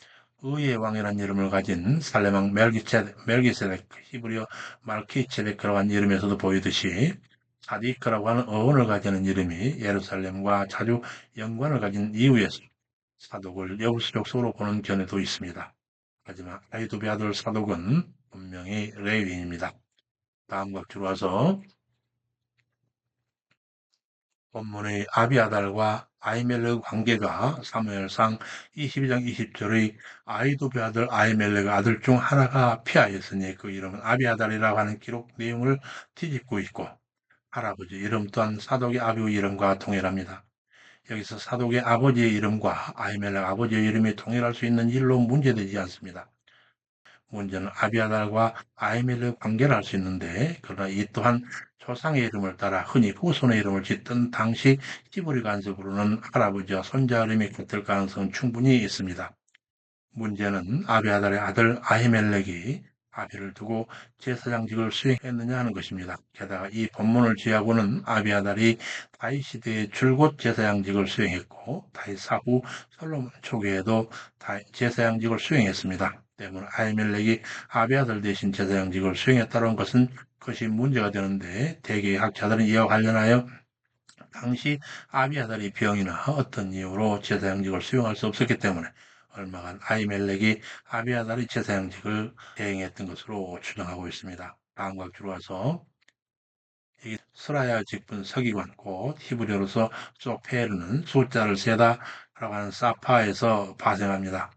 의의 왕이라는 이름을 가진 살레망 멜기세덱, 히브리어 말키체덱이라고 하는 이름에서도 보이듯이 사디크라고 하는 어원을 가지는 이름이 예루살렘과 자주 연관을 가진 이유에서 사독을 여부수족소로 보는 견해도 있습니다. 하지만 아이두베 아들 사독은 분명히 레위인입니다. 다음과 들어와서 본문의 아비아달과 아히멜렉의 관계가 사무엘상 22장 20절의 아이두베 아들 아히멜렉의 아들 중 하나가 피하였으니 그 이름은 아비아달이라고 하는 기록 내용을 뒤집고 있고 할아버지 이름 또한 사독의 아비의 이름과 동일합니다. 여기서 사독의 아버지의 이름과 아히멜렉 아버지의 이름이 동일할 수 있는 일로 문제되지 않습니다. 문제는 아비아달과 아히멜렉 관계를 알 수 있는데 그러나 이 또한 조상의 이름을 따라 흔히 후손의 이름을 짓던 당시 히브리 관습으로는 할아버지와 손자 이름이 같을 가능성은 충분히 있습니다. 문제는 아비아달의 아들 아히멜렉이 아비를 두고 제사장직을 수행했느냐 하는 것입니다. 게다가 이 본문을 지하고는 아비아달이 다윗 시대에 줄곧 제사장직을 수행했고 다윗 사후 솔로몬 초기에도 제사장직을 수행했습니다. 때문에 아히멜렉이 아비아달 대신 제사장직을 수행했다는 것은 그것이 문제가 되는데 대개의 학자들은 이와 관련하여 당시 아비아달이 병이나 어떤 이유로 제사장직을 수행할 수 없었기 때문에 얼마간 아히멜렉이 아비아달의 제사장직을 대행했던 것으로 추정하고 있습니다. 다음과 들어와서 이 스라야 직분 서기관 곧 히브리어로서 소페르는 숫자를 세다라고 하는 사파에서 파생합니다.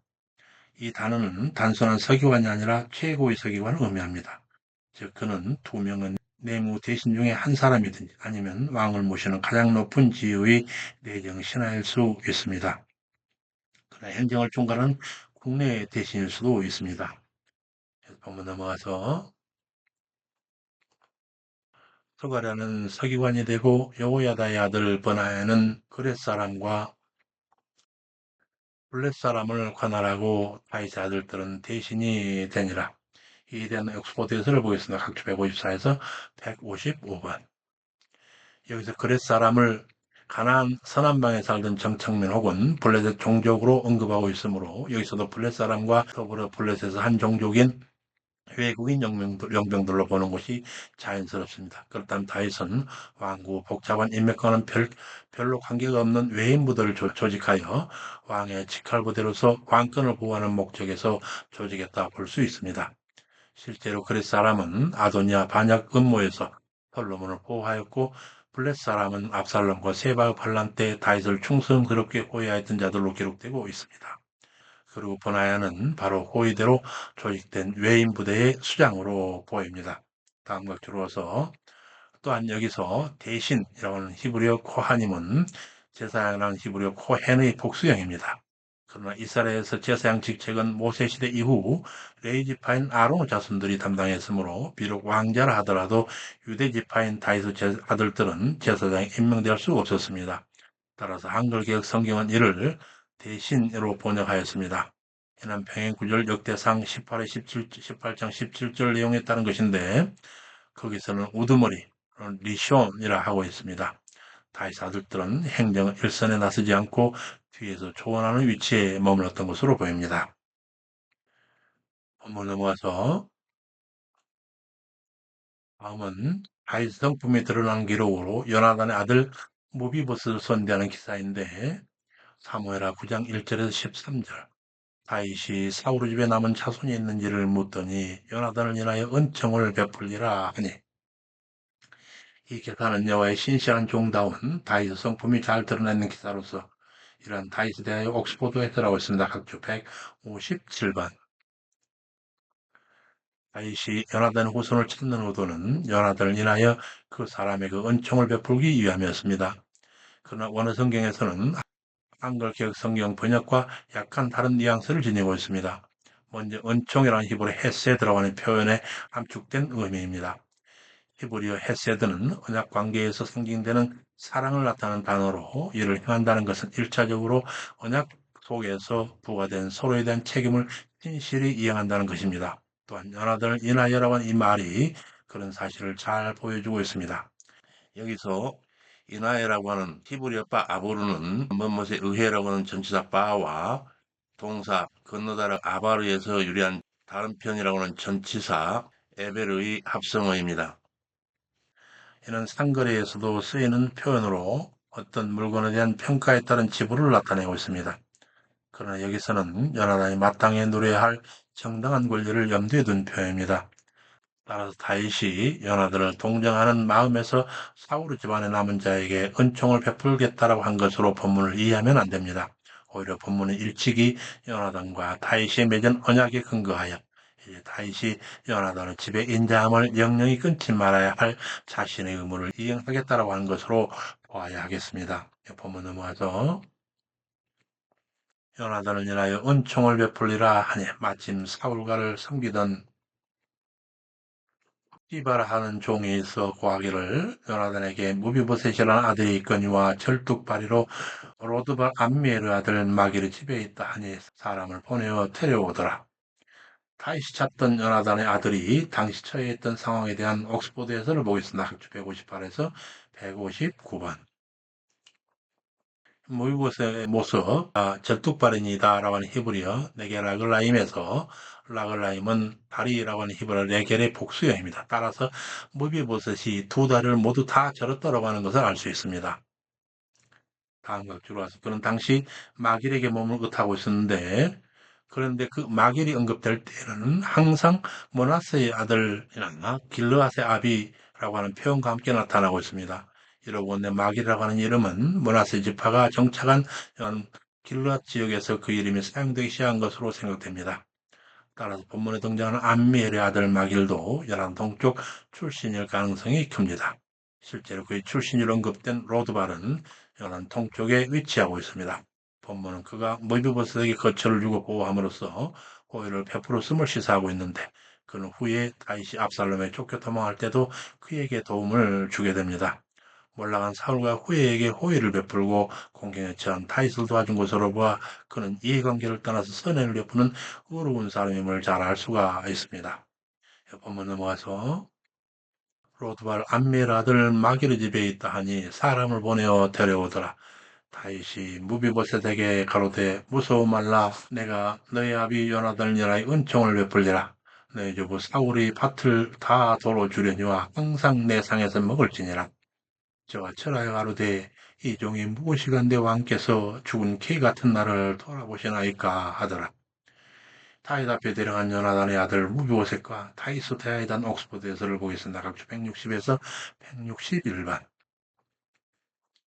이 단어는 단순한 서기관이 아니라 최고의 서기관을 의미합니다. 즉 그는 두 명의 내무 대신 중에 한 사람이든지 아니면 왕을 모시는 가장 높은 지위의 내정 신하일 수 있습니다. 그러나 행정을 총괄하는 국내 대신일 수도 있습니다. 한번 넘어가서 서가랴는 서기관이 되고 여호야다의 아들 버나야는 그렛 사람과 블렛 사람을 관할하고 다윗의 아들들은 대신이 되니라. 이에 대한 옥스포드 해설을 보겠습니다. 각주 154에서 155번. 여기서 그렛 사람을 가나안 서남방에 살던 정착민 혹은 블렛의 종족으로 언급하고 있으므로 여기서도 블렛 사람과 더불어 블렛에서 한 종족인 외국인 용병들로 보는 것이 자연스럽습니다. 그렇다면 다윗은 왕국 복잡한 인맥과는 별로 관계가 없는 외인부대를 조직하여 왕의 직할부대로서 왕권을 보호하는 목적에서 조직했다 볼 수 있습니다. 실제로 그렛 사람은 아도니아 반역 음모에서 솔로몬을 보호하였고 블렛 사람은 압살롬과 세바의 반란 때 다윗을 충성스럽게 호위하였던 자들로 기록되고 있습니다. 그리고 버나야는 바로 호위대로 조직된 외인 부대의 수장으로 보입니다. 다음과 들어와서 또한 여기서 대신이라고 하는 히브리어 코하님은 제사장이라는 히브리어 코헨의 복수형입니다. 그러나 이스라엘에서 제사장 직책은 모세시대 이후 레이지파인 아론의 자손들이 담당했으므로 비록 왕자라 하더라도 유대지파인 다윗의 아들들은 제사장에 임명될 수 없었습니다. 따라서 한글개혁 성경은 이를 대신으로 번역하였습니다. 이는 평행구절 역대상 18장 17절 내용에 따른 것인데 거기서는 우두머리, 리숀이라 하고 있습니다. 다윗 아들들은 행정 일선에 나서지 않고 뒤에서 조언하는 위치에 머물렀던 것으로 보입니다. 한번 넘어가서 다음은 다윗 성품이 드러난 기록으로 요나단의 아들 무비보스를 선대하는 기사인데 사무엘하 9장 1절에서 13절 다윗이 사울 집에 남은 자손이 있는지를 묻더니 요나단을 인하여 은총을 베풀리라 하니, 이 기사는 여호와의 신실한 종다운 다윗의 성품이 잘 드러나는 기사로서 이러한 다윗에 대하여 옥스포드에서라고 있습니다. 각주 157번. 다윗이 요나단의 후손을 찾는 의도는 요나단을 인하여 그 사람에게 은총을 베풀기 위함이었습니다. 그러나 원어 성경에서는 한글 개혁 성경 번역과 약간 다른 뉘앙스를 지니고 있습니다. 먼저 은총이라는 히브리 헤세드라고 하는 표현에 함축된 의미입니다. 히브리어 헤세드는 언약 관계에서 상징되는 사랑을 나타내는 단어로 이를 행한다는 것은 일차적으로 언약 속에서 부과된 서로에 대한 책임을 진실히 이행한다는 것입니다. 또한 연하들을 인하여라고 하는 이 말이 그런 사실을 잘 보여주고 있습니다. 여기서 이나에라고 하는 히브리어 바 아보르는 뭐뭇에 의해라고 하는 전치사 바와 동사 건너다라 아바르에서 유래한 다른 편이라고 하는 전치사 에베르의 합성어입니다. 이는 상거래에서도 쓰이는 표현으로 어떤 물건에 대한 평가에 따른 지불을 나타내고 있습니다. 그러나 여기서는 요나단이 마땅히 누려야 할 정당한 권리를 염두에 둔 표현입니다. 따라서 다윗이 요나단을 동정하는 마음에서 사울 집안에 남은 자에게 은총을 베풀겠다라고 한 것으로 본문을 이해하면 안 됩니다. 오히려 본문은 일찍이 요나단과 다윗이 맺은 언약에 근거하여 이제 다윗이 요나단의 집에 인자함을 영영히 끊지 말아야 할 자신의 의무를 이행하겠다라고 하는 것으로 보아야 하겠습니다. 본문 넘어가서 요나단을 인하여 은총을 베풀리라 하니 마침 사울가를 섬기던 시바라 하는 종이 있어 고하기를 요나단에게 무비보셋이라는 아들이 있거니와 절뚝발이로 로드발 암미엘의 아들 마기르 집에 있다 하니 사람을 보내어 데려오더라. 다윗이 찾던 요나단의 아들이 당시 처해 있던 상황에 대한 옥스포드 해설을 보겠습니다. 학주 158에서 159번. 무비보셋의 모습, 절뚝발인이다라고 하는 히브리어 네게 라글라임에서 라글라임은 다리라고 하는 히브리어 레겔의 복수형입니다. 따라서 무비보셋이 두 다리를 모두 다 절었다라고 하는 것을 알 수 있습니다. 다음 각주로 와서 그는 당시 마길에게 몸을 의탁하고 있었는데, 그런데 그 마길이 언급될 때는 항상 모나스의 아들이나 길르앗의 아비라고 하는 표현과 함께 나타나고 있습니다. 이러고 내 마길이라고 하는 이름은 모나스 지파가 정착한 길르앗 지역에서 그 이름이 사용되기 시작한 것으로 생각됩니다. 따라서 본문에 등장하는 암미엘의 아들 마길도 연안 동쪽 출신일 가능성이 큽니다. 실제로 그의 출신으로 언급된 로드발은 연안 동쪽에 위치하고 있습니다. 본문은 그가 무비보셋에게 거처를 주고 보호함으로써 호의를 베풀었음을 시사하고 있는데, 그는 후에 다윗이 압살롬에 쫓겨 도망할 때도 그에게 도움을 주게 됩니다. 몰락한 사울과 후에에게 호의를 베풀고 공경에 처한 다윗을 도와준 것으로 보아 그는 이해관계를 떠나서 선행을 베푸는 의로운 사람임을 잘 알 수가 있습니다. 본문 넘어가서 로드발 암미엘 아들 마기르 집에 있다 하니 사람을 보내어 데려오더라. 다윗이 무비보셋에게 가로되 무서워 말라. 내가 너의 아비 요나단을 인하여 은총을 베풀리라. 너희 주부 사울이 밭을 다 도로 주려니와 항상 내 상에서 먹을지니라. 저와 철하여 가로되 이 종이 무엇이간데 왕께서 죽은 개 같은 나를 돌아보시나이까 하더라. 다윗 앞에 데려간 요나단의 아들 무비보셋과 다윗의 대하이단 옥스포드에서를 보겠습니다. 각주 160에서 161번.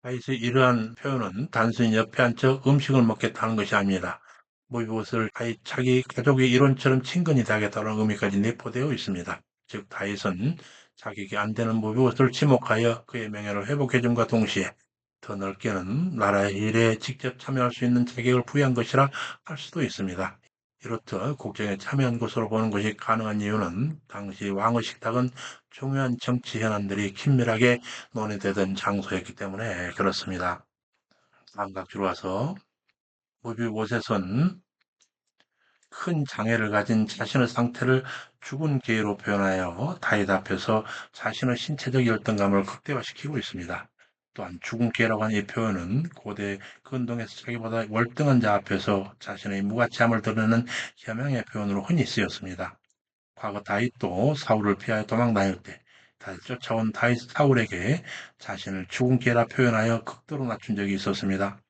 다윗의 이러한 표현은 단순히 옆에 앉혀 음식을 먹겠다는 것이 아닙니다. 무비보셋을 다윗 자기 가족의 일원처럼 친근히 대하겠다는 의미까지 내포되어 있습니다. 즉 다윗은 자기에게 안 되는 무비보셋을 지목하여 그의 명예를 회복해줌과 동시에 더 넓게는 나라의 일에 직접 참여할 수 있는 자격을 부여한 것이라 할 수도 있습니다. 이렇듯 국정에 참여한 것으로 보는 것이 가능한 이유는 당시 왕의 식탁은 중요한 정치 현안들이 긴밀하게 논의되던 장소였기 때문에 그렇습니다. 다음 각주로 와서 무비보셋은 큰 장애를 가진 자신의 상태를 죽은 개로 표현하여 다윗 앞에서 자신의 신체적 열등감을 극대화시키고 있습니다. 또한 죽은 개라고 하는 이 표현은 고대 근동에서 자기보다 월등한 자 앞에서 자신의 무가치함을 드러내는 겸양의 표현으로 흔히 쓰였습니다. 과거 다윗도 사울을 피하여 도망 다닐 때 다시 쫓아온 다윗 사울에게 자신을 죽은 개라 표현하여 극도로 낮춘 적이 있었습니다.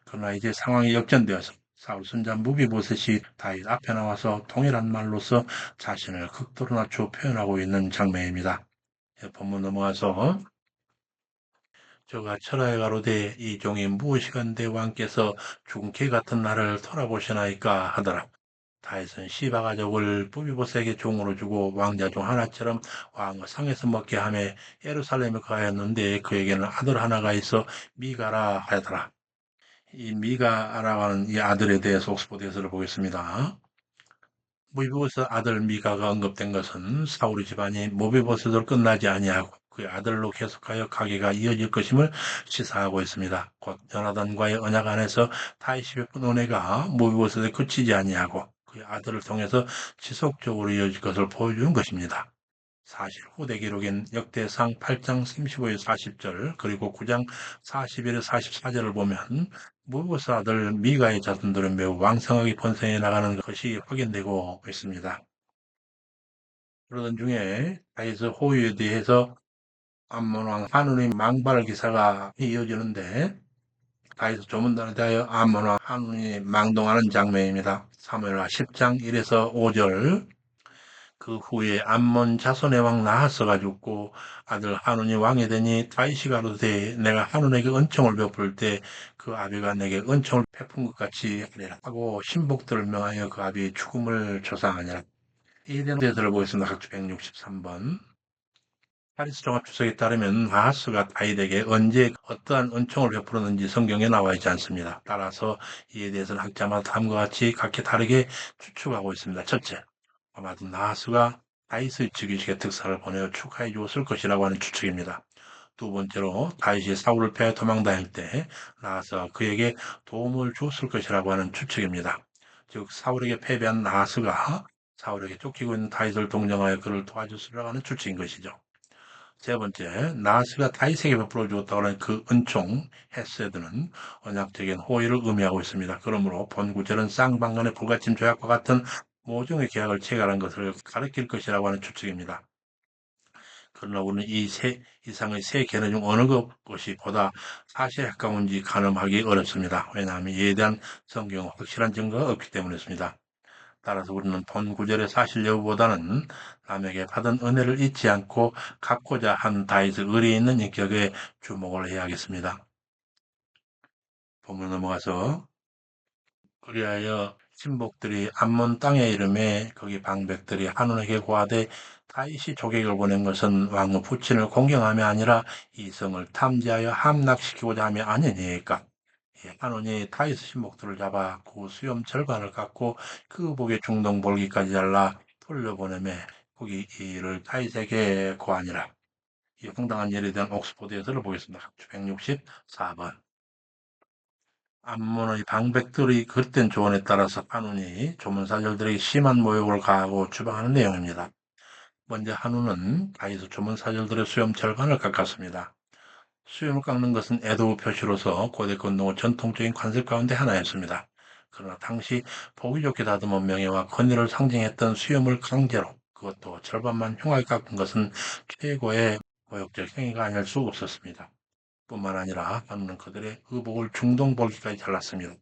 그러나 이제 상황이 역전되어서 사울 손자 무비보셋이 다윗 앞에 나와서 동일한 말로서 자신을 극도로 낮추어 표현하고 있는 장면입니다. 본문 넘어가서 저가 철하에 가로되 이 종이 무엇이간데 왕께서 죽은 개 같은 나를 돌아보시나이까 하더라. 다윗은 시바 가족을 무비보셋에게 종으로 주고 왕자 중 하나처럼 왕의 상에서 먹게 하며 예루살렘에 가였는데 그에게는 아들 하나가 있어 미가라 하더라. 이 미가라고 하는 이 아들에 대해서 옥스포드에서 보겠습니다. 모비보스 아들 미가가 언급된 것은 사울의 집안이 모비보스로 끝나지 아니하고 그의 아들로 계속하여 가계가 이어질 것임을 시사하고 있습니다. 곧 요나단과의 언약 안에서 다윗이 베푼 은혜가 모비보스에 그치지 아니하고 그의 아들을 통해서 지속적으로 이어질 것을 보여주는 것입니다. 사실 후대 기록인 역대상 8장 35에서 40절 그리고 9장 41에서 44절을 보면 무보스 아들 미가의 자손들은 매우 왕성하게 번성해 나가는 것이 확인되고 있습니다. 그러던 중에 다윗의 호위에 대해서 암몬왕 한운의 망발 기사가 이어지는데 다윗의 조문단에 대하여 암몬왕 한운이 망동하는 장면입니다. 사무엘하 10장 1에서 5절 그 후에 암몬 자손의 왕 나하스가 죽고 아들 한운이 왕이 되니 다윗이 가로되 내가 한운에게 은총을 베풀 때 그 아비가 내게 은총을 베푼 것 같이 하리라 하고 신복들을 명하여 그 아비의 죽음을 조상하니라. 이 대해서를 보겠습니다. 각주 163번. 하리스 종합주석에 따르면 나하스가 다윗에게 언제 어떠한 은총을 베풀었는지 성경에 나와 있지 않습니다. 따라서 이에 대해서는 학자마다 다음과 같이 각기 다르게 추측하고 있습니다. 첫째, 아마도 나하스가 다윗의 즉위식의 특사를 보내어 축하해 주었을 것이라고 하는 추측입니다. 두 번째로 다윗이 사울을 패해 도망다닐 때 나하스가 그에게 도움을 주었을 것이라고 하는 추측입니다. 즉 사울에게 패배한 나하스가 사울에게 쫓기고 있는 다윗을 동정하여 그를 도와줬으라고 하는 추측인 것이죠. 세 번째, 나하스가 다윗에게 베풀어 주었다고 하는 그 은총, 헤세드는 언약적인 호의를 의미하고 있습니다. 그러므로 본 구절은 쌍방간의 불가침 조약과 같은 모종의 계약을 체결한 것을 가리킬 것이라고 하는 추측입니다. 그러나 우리는 이 세 이상의 세 개념 중 어느 것이 보다 사실에 가까운지 가늠하기 어렵습니다. 왜냐하면 이에 대한 성경 확실한 증거가 없기 때문이었습니다. 따라서 우리는 본 구절의 사실 여부보다는 남에게 받은 은혜를 잊지 않고 갚고자 한 다윗의 의리 있는 인격에 주목을 해야겠습니다. 본문 넘어가서 그리하여 신복들이 암몬 땅의 이름에 거기 방백들이 한온에게 고하되 다윗이 조객을 보낸 것은 왕의 부친을 공경함이 아니라 이 성을 탐지하여 함락시키고자 함이 아니니까. 한온이 다윗의 신복들을 잡아 그 수염 절반을 깎고 그 복의 중동 볼기까지 잘라 돌려보내매 거기 이를 다윗에게 고하니라. 이 황당한 예에 대한 옥스포드에서를 보겠습니다. 164번. 암몬의 방백들이 그릇된 조언에 따라서 한운이 조문사절들에게 심한 모욕을 가하고 추방하는 내용입니다. 먼저 한운은 다윗의 조문사절들의 수염 절반을 깎았습니다. 수염을 깎는 것은 애도 표시로서 고대 건농의 전통적인 관습 가운데 하나였습니다. 그러나 당시 보기 좋게 다듬은 명예와 권위를 상징했던 수염을 강제로 그것도 절반만 흉하게 깎은 것은 최고의 모욕적 행위가 아닐 수 없었습니다. 뿐만 아니라 한우는 그들의 의복을 중동볼기까지 잘랐습니다.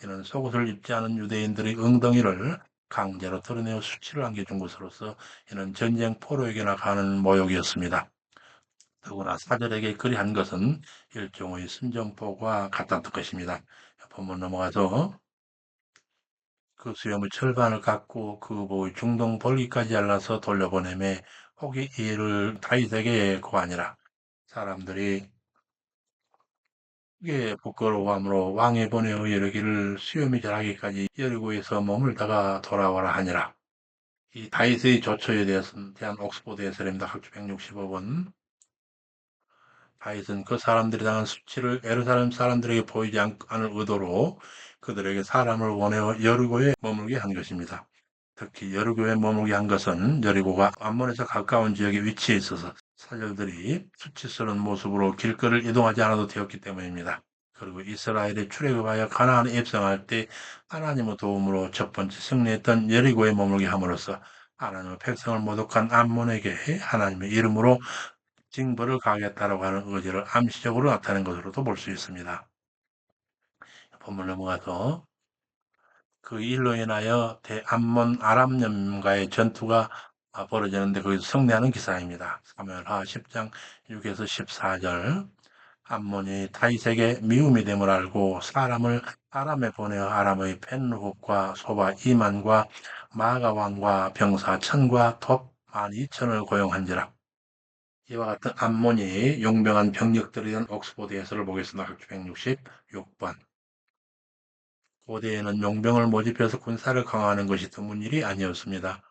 이는 속옷을 입지 않은 유대인들의 엉덩이를 강제로 드러내어 수치를 안겨준 것으로서 이는 전쟁 포로에게나 가는 모욕이었습니다. 더구나 사절에게 그리한 것은 일종의 순정포와 같았던 것입니다. 본문 넘어가서 그 수염의 절반을 깎고 그 의복의 중동 볼기까지 잘라서 돌려보내매 혹이 이를 다윗에게 고하니라. 사람들이 크게 부끄러워함으로 왕의 번에 이르기를 수염이 자라기까지 여리고에서 머물다가 돌아오라 하니라. 이 다윗의 조처에 대한 옥스포드 해설입니다. 각주 165번. 다윗은 그 사람들이 당한 수치를 예루살렘 사람들에게 보이지 않을 의도로 그들에게 사람을 보내어 여리고에 머물게 한 것입니다. 특히 여리고에 머물게 한 것은 여리고가 암몬에서 가까운 지역에 위치해 있어서 사절들이 수치스러운 모습으로 길거리를 이동하지 않아도 되었기 때문입니다. 그리고 이스라엘이 출애굽하여 가나안에 입성할 때 하나님의 도움으로 첫 번째 승리했던 여리고에 머물게 함으로써 하나님의 백성을 모독한 암몬에게 하나님의 이름으로 징벌을 가하겠다라고 하는 의지를 암시적으로 나타낸 것으로도 볼 수 있습니다. 본문 넘어가서 그 일로 인하여 대암몬 아람연과의 전투가 벌어지는데 거기서 승리하는 기사입니다. 사무엘하 10장 6에서 14절. 암몬이 다윗에게 미움이 됨을 알고 사람을 아람에 보내어 아람의 펜르홉과 소바 2만과 마가 왕과 병사 1000과 톱 12,000을 고용한지라. 이와 같은 암몬이 용병한 병력들이던 옥스포드 해설을 보겠습니다. 166번. 고대에는 용병을 모집해서 군사를 강화하는 것이 드문 일이 아니었습니다.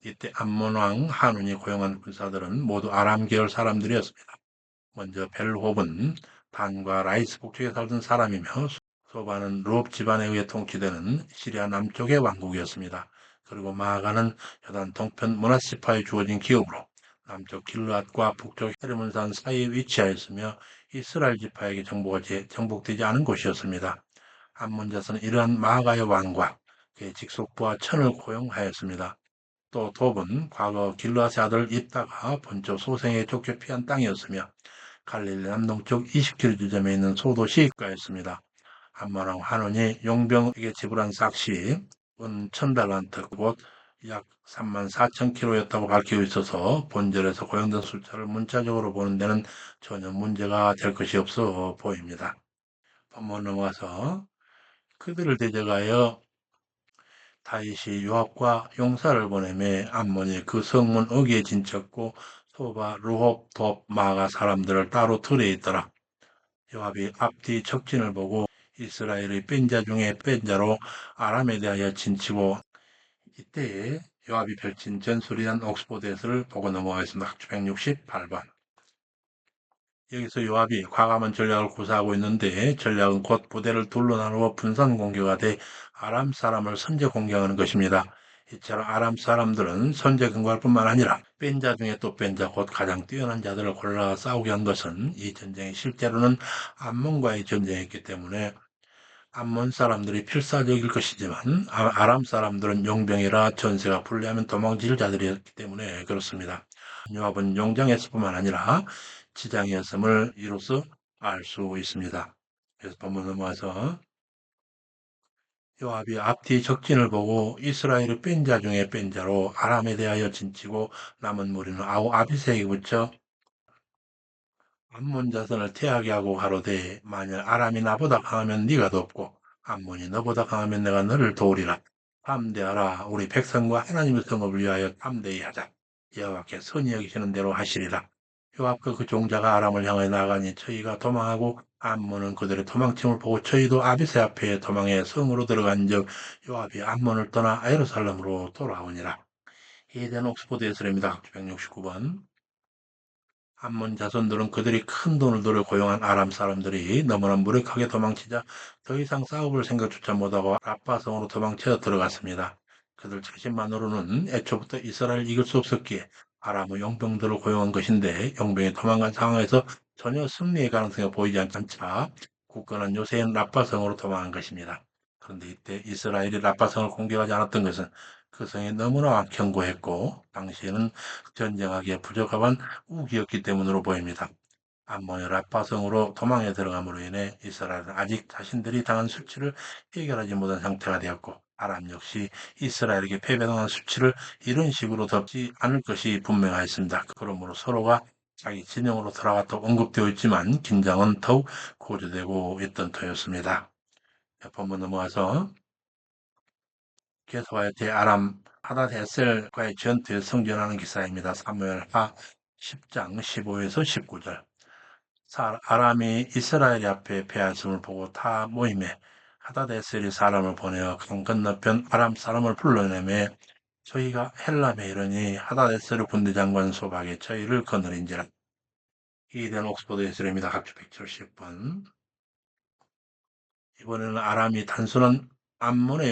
이때 암몬 왕 한운이 고용한 군사들은 모두 아람 계열 사람들이었습니다. 먼저 벨홉은 단과 라이스 북쪽에 살던 사람이며 소바는 룹 집안에 의해 통치되는 시리아 남쪽의 왕국이었습니다. 그리고 마아가는 요단 동편 문하시파에 주어진 기업으로 남쪽 길르앗과 북쪽 헤르몬산 사이에 위치하였으며 이스라엘 지파에게 정복되지 않은 곳이었습니다. 암몬 자손은 이러한 마아가의 왕과 그의 직속부와 천을 고용하였습니다. 또 톱은 과거 길르앗의 아들 입다가 본초 소생에 쫓겨 피한 땅이었으며 갈릴리 남동쪽 20km 지점에 있는 소도시 가였습니다. 암몬 왕 한운이 용병에게 지불한 삭시은 1000달란트, 곧 약 34,000kg였다고 밝히고 있어서 본절에서 고용된 숫자를 문자적으로 보는 데는 전혀 문제가 될 것이 없어 보입니다. 본문 넘어가서 그들을 대적하여 다윗이 요압과 용사를 보내매 암몬이 그 성문 어귀에 진쳤고 소바, 루홉, 돛, 마가 사람들을 따로 들에 있더라. 요압이 앞뒤 적진을 보고 이스라엘의 뺀 자 중에 뺀 자로 아람에 대하여 진치고 이때에 요압이 펼친 전술이란 옥스포드에서를 보고 넘어가겠습니다. 168번. 여기서 요압이 과감한 전략을 구사하고 있는데 전략은 곧 부대를 둘로 나누어 분산 공격하되 아람 사람을 선제 공격하는 것입니다. 이처럼 아람 사람들은 선제 근거할 뿐만 아니라 뺀 자 중에 또 뺀 자, 곧 가장 뛰어난 자들을 골라 싸우게 한 것은 이 전쟁이 실제로는 암몬과의 전쟁이었기 때문에 암몬 사람들이 필사적일 것이지만 아람 사람들은 용병이라 전세가 불리하면 도망칠 자들이었기 때문에 그렇습니다. 요압은 용장에서뿐만 아니라 지장이었음을 이로써 알 수 있습니다. 그래서 본문 넘어와서 요압이 앞뒤 적진을 보고 이스라엘의 뺀 자 중에 뺀 자로 아람에 대하여 진치고 남은 무리는 아우 아비새에게 붙여 암몬 자손을 태하게 하고 가로되 만일 아람이 나보다 강하면 네가 돕고 암몬이 너보다 강하면 내가 너를 도우리라. 담대하라. 우리 백성과 하나님의 성읍을 위하여 담대히 하자. 여호와께 선히 여기시는 대로 하시리라. 요압과 그 종자가 아람을 향하여 나가니 저희가 도망하고 암몬은 그들의 도망침을 보고 저희도 아비새 앞에 도망해 성으로 들어간즉 요압이 암몬을 떠나 예루살렘으로 돌아오니라. 이된 옥스포드 예술입니다. 169번. 암몬 자손들은 그들이 큰 돈을 들여 고용한 아람 사람들이 너무나 무력하게 도망치자 더 이상 싸워볼 생각조차 못하고 라빠성으로 도망쳐 들어갔습니다. 그들 자신만으로는 애초부터 이스라엘을 이길 수 없었기에 아람의 용병들을 고용한 것인데 용병이 도망간 상황에서 전혀 승리의 가능성이 보이지 않자 굳건한 요새인 라빠성으로 도망한 것입니다. 그런데 이때 이스라엘이 라빠성을 공격하지 않았던 것은 그 성이 너무나 견고했고 당시에는 전쟁하기에 부적합한 우기였기 때문으로 보입니다. 암몬이 라빠성으로 도망에 들어감으로 인해 이스라엘은 아직 자신들이 당한 수치를 해결하지 못한 상태가 되었고 아람 역시 이스라엘에게 패배당한 수치를 이런 식으로 덮지 않을 것이 분명하였습니다. 그러므로 서로가 자기 진영으로 돌아왔다고 언급되어 있지만 긴장은 더욱 고조되고 있던 터였습니다. 본문 넘어가서 계속하여 대아람 하닷에셀과의 전투에 성전하는 기사입니다. 사무엘하 10장 15에서 19절. 아람이 이스라엘 앞에 패하심을 보고 타 모임에 하닷에셀이 사람을 보내어 강 건너편 아람 사람을 불러내매 저희가 헬람에 이르니 하닷에셀의 군대장관 소박에 저희를 거느린지라. 이된 옥스포드 예술입니다. 각주 170번. 이번에는 아람이 단순한 암몬의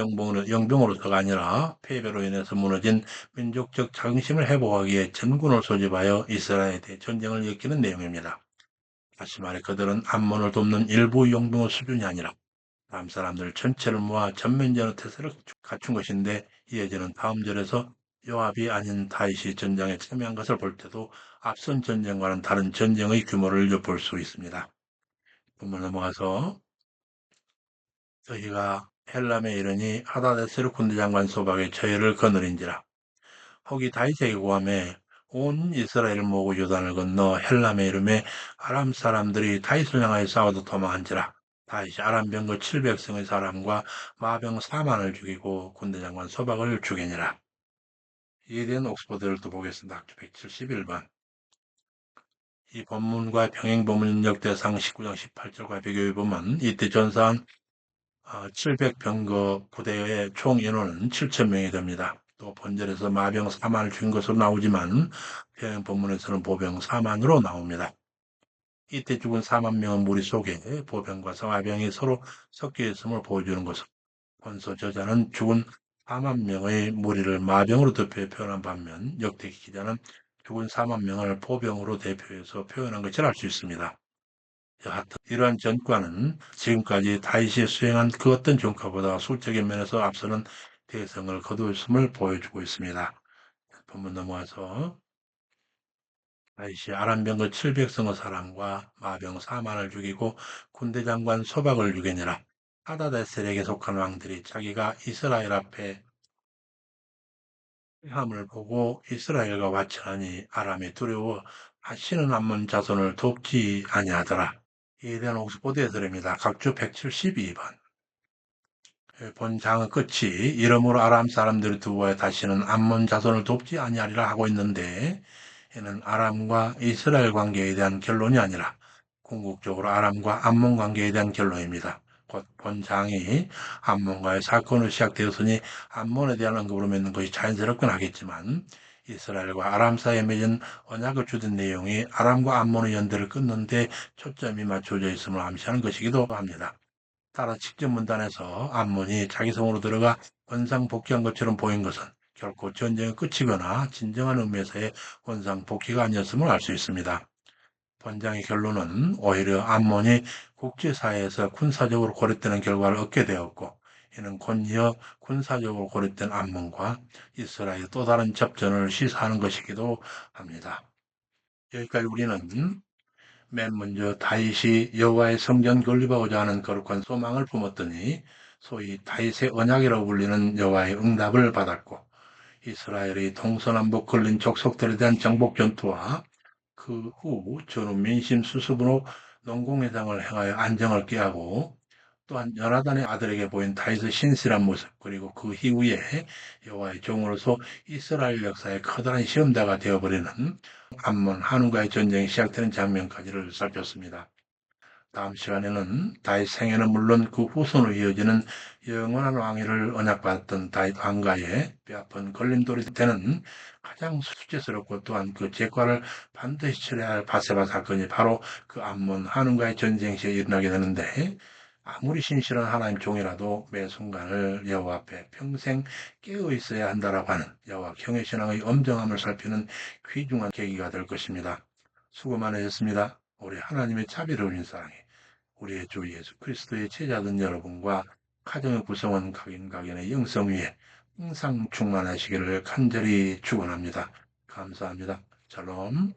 영병으로서가 아니라 패배로 인해서 무너진 민족적 자긍심을 회복하기 위해 전군을 소집하여 이스라엘에 대해 전쟁을 일으키는 내용입니다. 다시 말해 그들은 암몬을 돕는 일부 용병의 수준이 아니라 아람 사람들 전체를 모아 전면전의 태세를 갖춘 것인데 이어지는 다음 절에서 요압이 아닌 다윗이 전장에 참여한 것을 볼 때도 앞선 전쟁과는 다른 전쟁의 규모를 엿볼 수 있습니다. 본문 넘어가서 저희가 헬람에 이르니 하다데스를 군대 장관 소박의 저해를 거느린지라. 혹이 다윗에게 고함해 온 이스라엘을 모으고 요단을 건너 헬람에 이름에 아람 사람들이 다윗을 향하여 싸워도 도망한지라. 다윗이 아람 병거 700성의 사람과 마병 4만을 죽이고 군대 장관 소박을 죽이니라. 이에 대한 옥스퍼드를 또 보겠습니다. 학주 171번. 이 본문과 병행본문 역대상 19장 18절과 비교해 보면 이때 전사한 700병거 부대의 총 인원은 7,000명이 됩니다. 또 본절에서 마병 4만을 죽인 것으로 나오지만 병행본문에서는 보병 4만으로 나옵니다. 이때 죽은 4만 명은 무리 속에 보병과 마병이 서로 섞여 있음을 보여주는 것으로 본서 저자는 죽은 4만 명의 무리를 마병으로 대표해 표현한 반면 역대기 기자는 죽은 4만 명을 보병으로 대표해서 표현한 것을 알 수 있습니다. 여하튼 이러한 전과는 지금까지 다윗이 수행한 그 어떤 전과보다 술적인 면에서 앞서는 대성을 거두었음을 보여주고 있습니다. 본문 넘어와서 다윗이 아람 병거 700성의 사람과 마병 4만을 죽이고 군대 장관 소박을 죽이니라. 하다데셀에게 속한 왕들이 자기가 이스라엘 앞에 함을 보고 이스라엘과 와천하니 아람이 두려워 다시는 암몬 자손을 돕지 아니하더라. 이에 대한 옥스포드 해설입니다. 각주 172번. 본장의 끝이 이러므로 아람 사람들이 두고야 다시는 암몬 자손을 돕지 아니하리라 하고 있는데 이는 아람과 이스라엘 관계에 대한 결론이 아니라 궁극적으로 아람과 암몬 관계에 대한 결론입니다. 곧 본장이 암몬과의 사건으로 시작되었으니 암몬에 대한 언급으로 맺는 것이 자연스럽긴 하겠지만 이스라엘과 아람 사이에 맺은 언약을 주된 내용이 아람과 암몬의 연대를 끊는 데 초점이 맞춰져 있음을 암시하는 것이기도 합니다. 따라 직전 문단에서 암몬이 자기 성으로 들어가 원상복귀한 것처럼 보인 것은 결코 전쟁의 끝이거나 진정한 의미에서의 원상복귀가 아니었음을 알 수 있습니다. 본장의 결론은 오히려 암몬이 국제사회에서 군사적으로 고립되는 결과를 얻게 되었고 이는 곧이어 군사적으로 고립된 암몬과 이스라엘의 또 다른 접전을 시사하는 것이기도 합니다. 여기까지 우리는 맨 먼저 다윗이 여호와의 성전 건립하고자 하는 거룩한 소망을 품었더니 소위 다윗의 언약이라고 불리는 여호와의 응답을 받았고 이스라엘의 동서남북 걸린 족속들에 대한 정복 전투와 그 후 전후 민심 수습으로 농공회장을 행하여 안정을 꾀하고 또한 요나단의 아들에게 보인 다윗의 신실한 모습 그리고 그 이후에 여호와의 종으로서 이스라엘 역사의 커다란 시험자가 되어버리는 암몬 한운과의 전쟁이 시작되는 장면까지를 살폈습니다. 다음 시간에는 다윗 생애는 물론 그 후손으로 이어지는 영원한 왕위를 언약받았던 다윗 왕가의 뼈아픈 걸림돌이 되는 가장 수치스럽고 또한 그 죄과를 반드시 치러야 할 바세바 사건이 바로 그 암몬 한운과의 전쟁 시에 일어나게 되는데 아무리 신실한 하나님 종이라도 매 순간을 여호와 앞에 평생 깨어 있어야 한다라고 하는 여호와 경외신앙의 엄정함을 살피는 귀중한 계기가 될 것입니다. 수고 많으셨습니다. 우리 하나님의 자비로운 사랑에 우리의 주 예수 그리스도의 제자된 여러분과 가정의 구성원 각인각인의 영성 위에 항상 충만하시기를 간절히 축원합니다. 감사합니다. 샬롬.